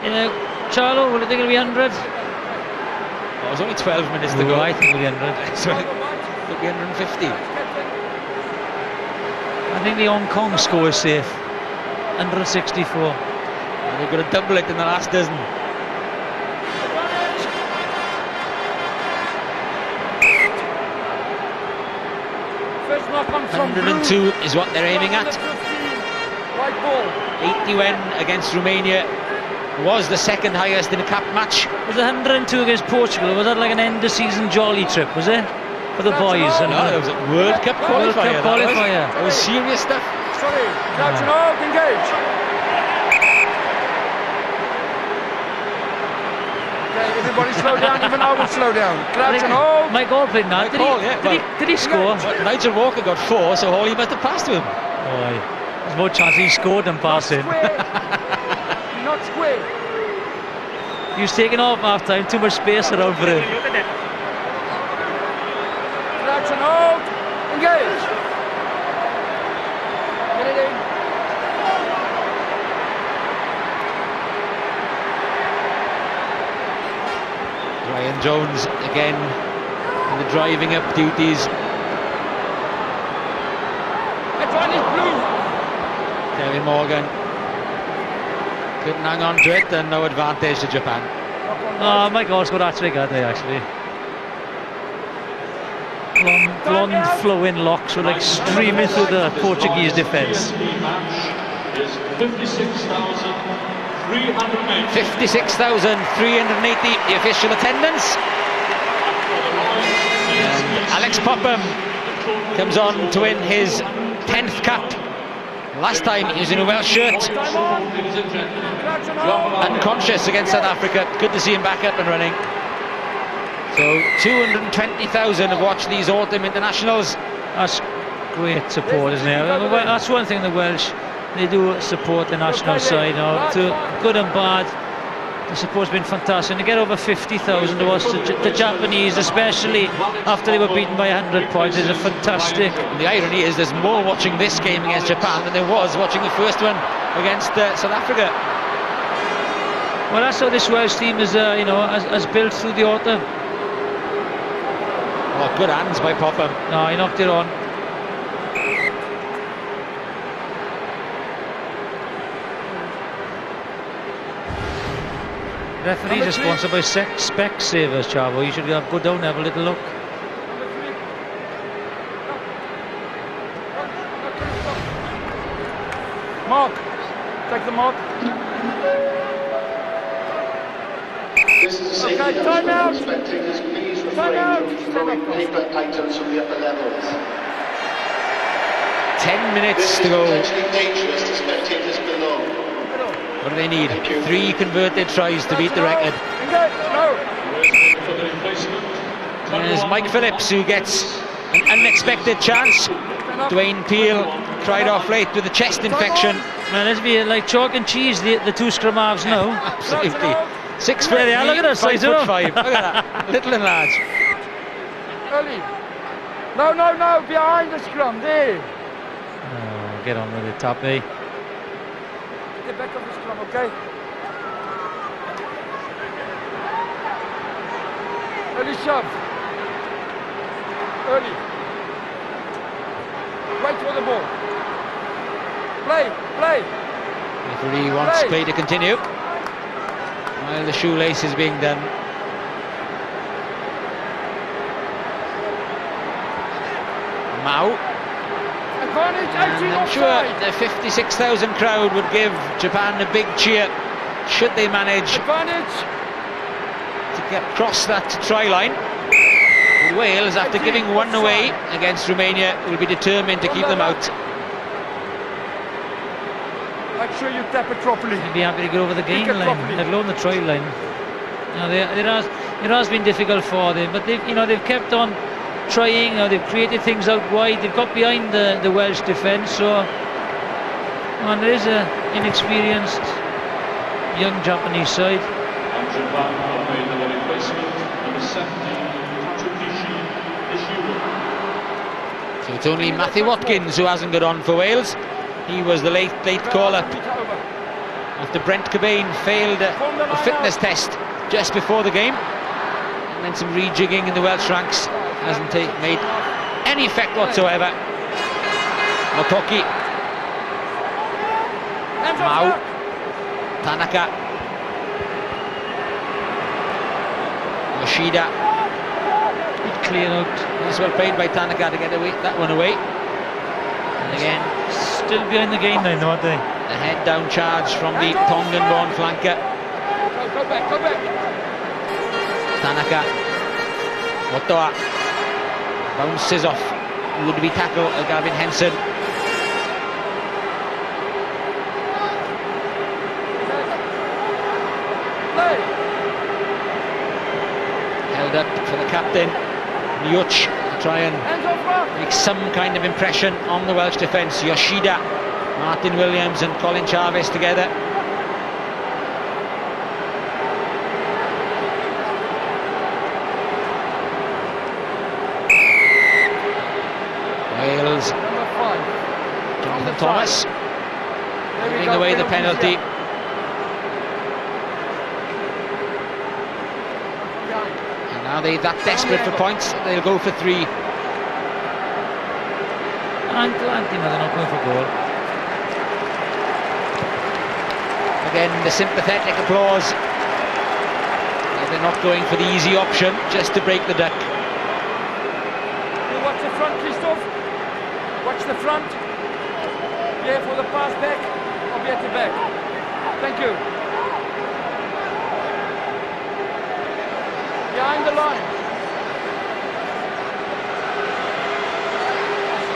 S1: Yeah, Charlo, will it think it'll be 100?
S2: Oh, it was only 12 minutes to go.
S1: I think it'll be 100.
S2: So it'll be 150.
S1: I think the Hong Kong score is safe. 164.
S2: And they've got to double it in the last dozen.
S4: First knock on from
S2: 102 is what they're aiming at.
S4: Right ball.
S2: 81 against Romania was the second highest in a cap match.
S1: Was it 102 against Portugal, or was that like an end of season jolly trip, was it? For the boys?
S2: No, it was a World Cup qualifier.
S1: World Cup qualifier.
S2: That was serious stuff.
S4: Sorry, crouch and hold, engage. Okay, everybody slow down, even I will slow down. Crouch and hold.
S1: Mike Owen played that. Did he score?
S2: Well, Nigel Walker got 4, so Hawley must have passed to him.
S1: There's more chance he scored than passing.
S4: Not square.
S1: He was taking off half time, too much space around for him.
S4: Crouch and hold. Engage. Get it in.
S2: Ryan Jones again in the driving up duties.
S4: Advantage blue.
S2: Kevin Morgan couldn't hang on to it, and no advantage to Japan.
S1: My goal's got hat-trick, had they actually? Blonde flowing locks were like streaming through the Portuguese defence.
S2: 56,380 the official attendance. And Alix Popham comes on to win his 10th cap. Last time he was in a Welsh shirt, unconscious against South Africa. Good to see him back up and running. So 220,000 have watched these autumn internationals.
S1: That's great support, isn't it? That's one thing the Welsh, they do support the national side. To good and bad, the support's been fantastic. To get over 50,000 to watch the Japanese, especially after they were beaten by 100 points, is a fantastic.
S2: And the irony is there's more watching this game against Japan than there was watching the first one against South Africa.
S1: Well, that's how this Welsh team is, has built through the autumn.
S2: Oh, good hands by Popham.
S1: No, he knocked it on. Referees are sponsored by Specsavers, Chavo. You should go down and have a little look.
S4: Mark. Take the mark. Okay, time out. Time out.
S5: Paper items from the upper levels.
S2: 10 minutes to go.
S5: Dangerous to spectators below.
S2: What do they need? 3 converted tries to beat the record. There's Mike Phillips, who gets an unexpected chance. Dwayne Peel cried off late with a chest infection.
S1: Man, let's be like chalk and cheese, the two scrum halves now.
S2: Absolutely. 6 foot.
S1: There they are, look at us,
S2: 5 foot 5. Look at that. Little and large.
S4: Early. No, behind the scrum, there.
S1: Oh, get on with it, Tappy.
S4: Get back of the scrum, okay? Early shove. Early. Wait for the ball. Play.
S2: Referee wants play to continue while the shoelace is being done. Mao. And I'm sure the 56,000 crowd would give Japan a big cheer should they manage to get across that try line. Wales, after giving one away against Romania, will be determined to keep them out.
S4: Make sure you tap it properly.
S1: They'd be happy to get over the gain line, let alone the try line. It has been difficult for them, but they've kept on trying. They've created things out wide. They've got behind the Welsh defence. So, there is an inexperienced young Japanese side.
S3: And Japan have made the replacement number 70.
S2: So it's only Matthew Watkins who hasn't got on for Wales. He was the late call-up after Brent Cobain failed a fitness test just before the game. And then some rejigging in the Welsh ranks hasn't made any effect whatsoever. Motoki. Mao. Tanaka. Yoshida.
S1: Clear out.
S2: That's well played by Tanaka to get that one away. And again,
S1: still behind the game line, aren't they?
S2: A head down charge from the Tongan-born flanker.
S4: Go back.
S2: Tanaka. Otoa. Bounces off. Would-be tackle of Gavin Henson. Stand up for the captain, Miuch, to try and make some kind of impression on the Welsh defence. Yoshida, Martyn Williams and Colin Charvis together. Wales, Jonathan Thomas giving away the penalty. And now they're that desperate for points, they'll go for 3.
S1: I'm glad they're not going for goal.
S2: Again, the sympathetic applause. They're not going for the easy option, just to break the duck.
S4: Watch the front, Christoph. Watch the front. Yeah, for the pass back. I'll be at the back. Thank you. Behind the line.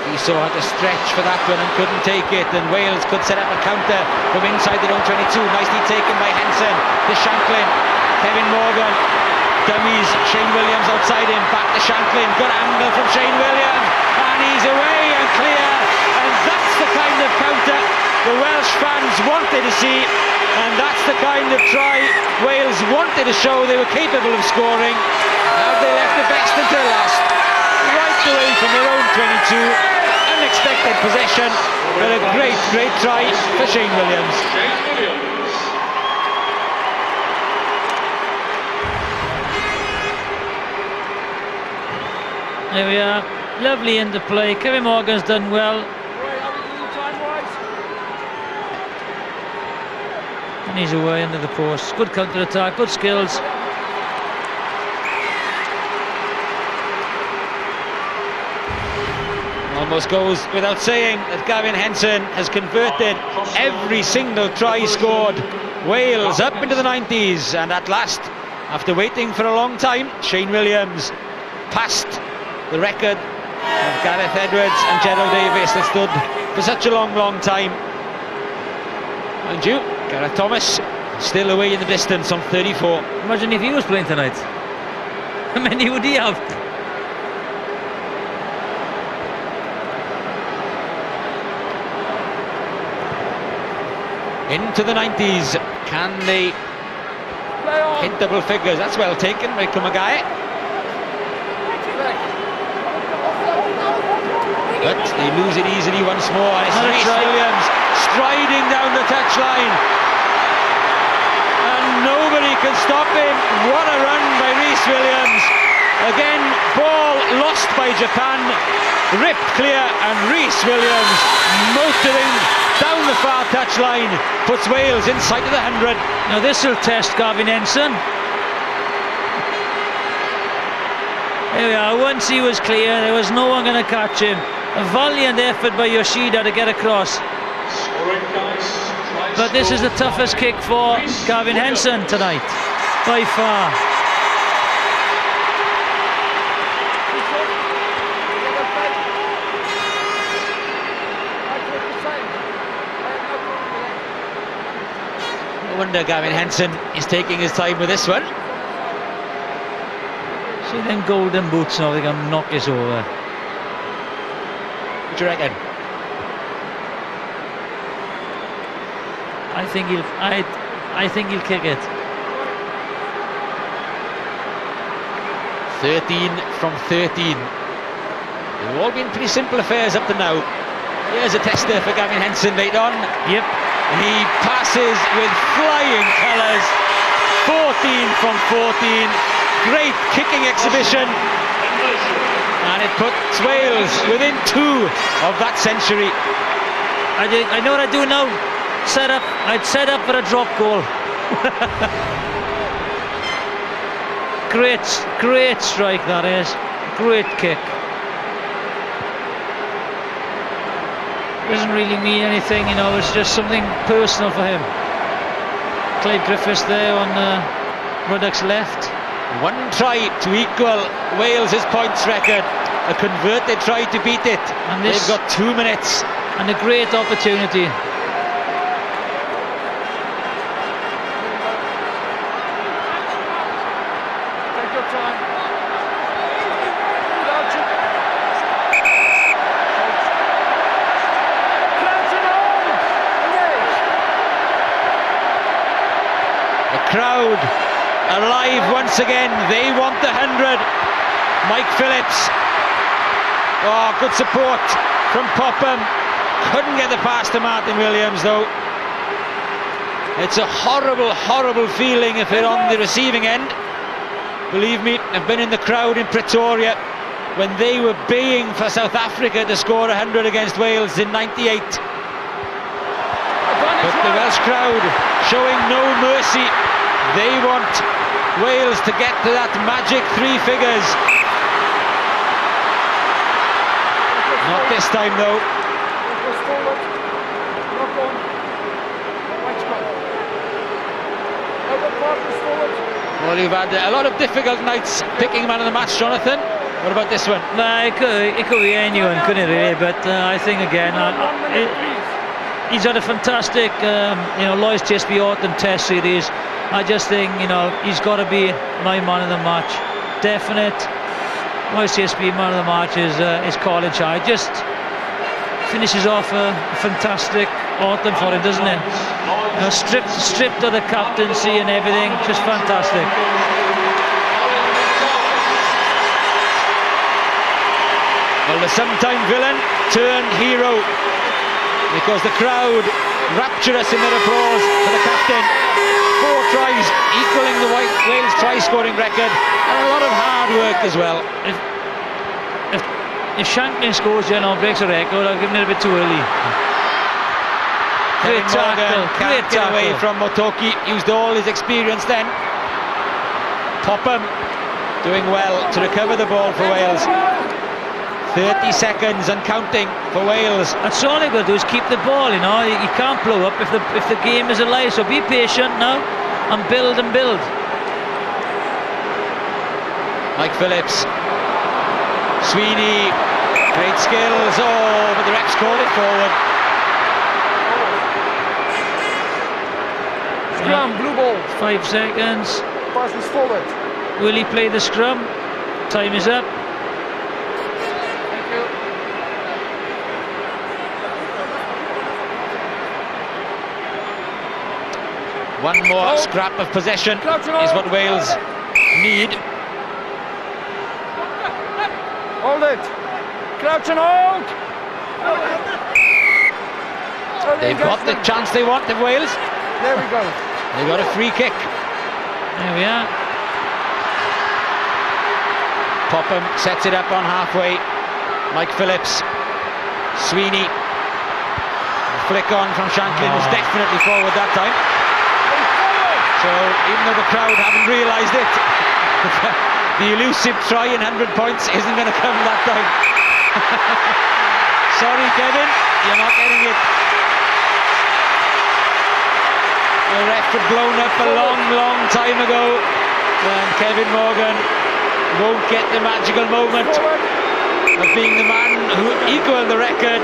S2: He saw how to stretch for that one and couldn't take it, and Wales could set up a counter from inside their own 22. Nicely taken by Henson. To Shanklin. Kevin Morgan. Dummies. Shane Williams outside him. Back to Shanklin. Good angle from Shane Williams. And he's away and clear. And that's the kind of counter the Welsh fans wanted to see. And that's the kind of try Wales wanted to show they were capable of scoring. Now they left the best until last. Right away from their own 22. Unexpected possession. But a great try for Shane Williams.
S1: There we are. Lovely into play. Kevin Morgan's done well. And he's away under the post. Good counter-attack, good skills.
S2: Almost goes without saying that Gavin Henson has converted every single try scored. Wales up into the 90s, and at last, after waiting for a long time, Shane Williams passed the record of Gareth Edwards and Gerald Davies that stood for such a long time. Mind you, Gareth Thomas still away in the distance on 34.
S1: Imagine if he was playing tonight. How many would he have?
S2: Into the 90s. Can they hit double figures? That's well taken by Kumagai. But they lose it easily once more. And it's Rhys Williams striding down the touchline. And nobody can stop him. What a run by Rhys Williams. Again, ball lost by Japan. Ripped clear, and Rhys Williams motoring down the far touchline puts Wales inside of the 100.
S1: Now this will test Gavin Henson. There we are. Once he was clear, there was no one going to catch him. A valiant effort by Yoshida to get across. But this is the toughest kick for Gavin Henson tonight, by far.
S2: No wonder Gavin Henson is taking his time with this one.
S1: See them golden boots now, they can knock us over.
S2: What do you reckon?
S1: I think he'll kick it.
S2: 13 from 13. They've all been pretty simple affairs up to now. Here's a tester for Gavin Henson late on.
S1: Yep.
S2: He passes with flying colours. 14 from 14. Great kicking exhibition. And it puts Wales within 2 of that century.
S1: I know what I do now. I'd set up for a drop goal. Great strike that is. Great kick. Doesn't really mean anything, you know, it's just something personal for him. Clyde Griffiths there on Ruddock's left.
S2: One try to equal Wales' points record. A converted try to beat it. And they've got 2 minutes.
S1: And a great opportunity.
S4: Take your time.
S2: alive once again. They want the 100. Mike Phillips. Oh, good support from Popham. Couldn't get the pass to Martyn Williams though. It's a horrible, horrible feeling if you're on the receiving end. Believe me, I've been in the crowd in Pretoria when they were baying for South Africa to score 100 against Wales in '98. But the Welsh crowd showing no mercy. They want Wales to get to that magic 3 figures. Not this time though. Well, you've had a lot of difficult nights picking man of the match, Jonathan. What about this one?
S1: Nah, it could be anyone, couldn't it really? But I think again, he's had a fantastic, Lloyd's TSB Autumn Test Series. I just think, he's got to be my man of the match. Definite. Lloyd's TSB man of the match is Colin Charvis. Just finishes off a fantastic autumn for him, doesn't it? Stripped of the captaincy and everything, just fantastic.
S2: Well, the sometime villain turned hero, because the crowd rapturous in their applause for the captain. 4 tries, equaling the Wales try-scoring record, and a lot of hard work as well. If
S1: Shanklin scores, breaks a record, I'll give him a bit too early. Great tackle,
S2: can't get away from Motoki, used all his experience then. Popham doing well to recover the ball for Wales. 30 seconds and counting for Wales.
S1: That's all they've got to do is keep the ball, You can't blow up if the game is alive, so be patient now and build and build.
S2: Mike Phillips. Sweeney, great skills. Oh, but the refs called it forward.
S4: Scrum, blue ball.
S1: 5 seconds.
S4: Pass is forward.
S1: Will he play the scrum? Time is up.
S4: Thank you.
S2: One more scrap of possession is what Wales need.
S4: Hold it. Crouch and hold.
S2: They've got the chance they want of Wales.
S4: There we go.
S2: They got a free kick.
S1: There we are.
S2: Popham sets it up on halfway. Mike Phillips. Sweeney. The flick on from Shanklin was definitely forward that time. So even though the crowd haven't realised it, the elusive try in 100 points isn't going to come that time. Sorry, Kevin, you're not getting it. The ref had blown up a long, long time ago, and Kevin Morgan won't get the magical moment of being the man who equalled the record.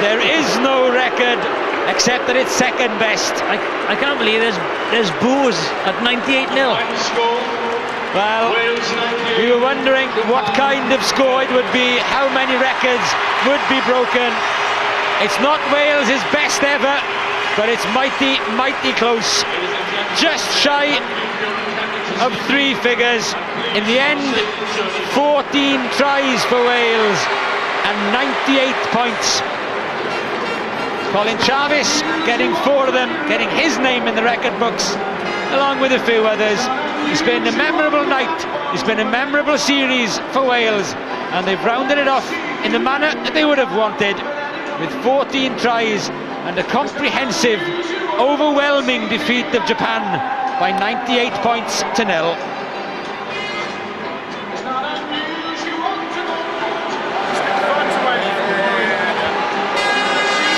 S2: There is no record except that it's second best.
S1: I can't believe there's boos at 98-0.
S2: Well, we were wondering what kind of score it would be, how many records would be broken. It's not Wales' best ever, but it's mighty, mighty close. Just shy of 3 figures. In the end, 14 tries for Wales and 98 points. Colin Charvis getting 4 of them, getting his name in the record books, along with a few others. It's been a memorable night, it's been a memorable series for Wales, and they've rounded it off in the manner that they would have wanted, with 14 tries and a comprehensive, overwhelming defeat of Japan by 98 points to 0.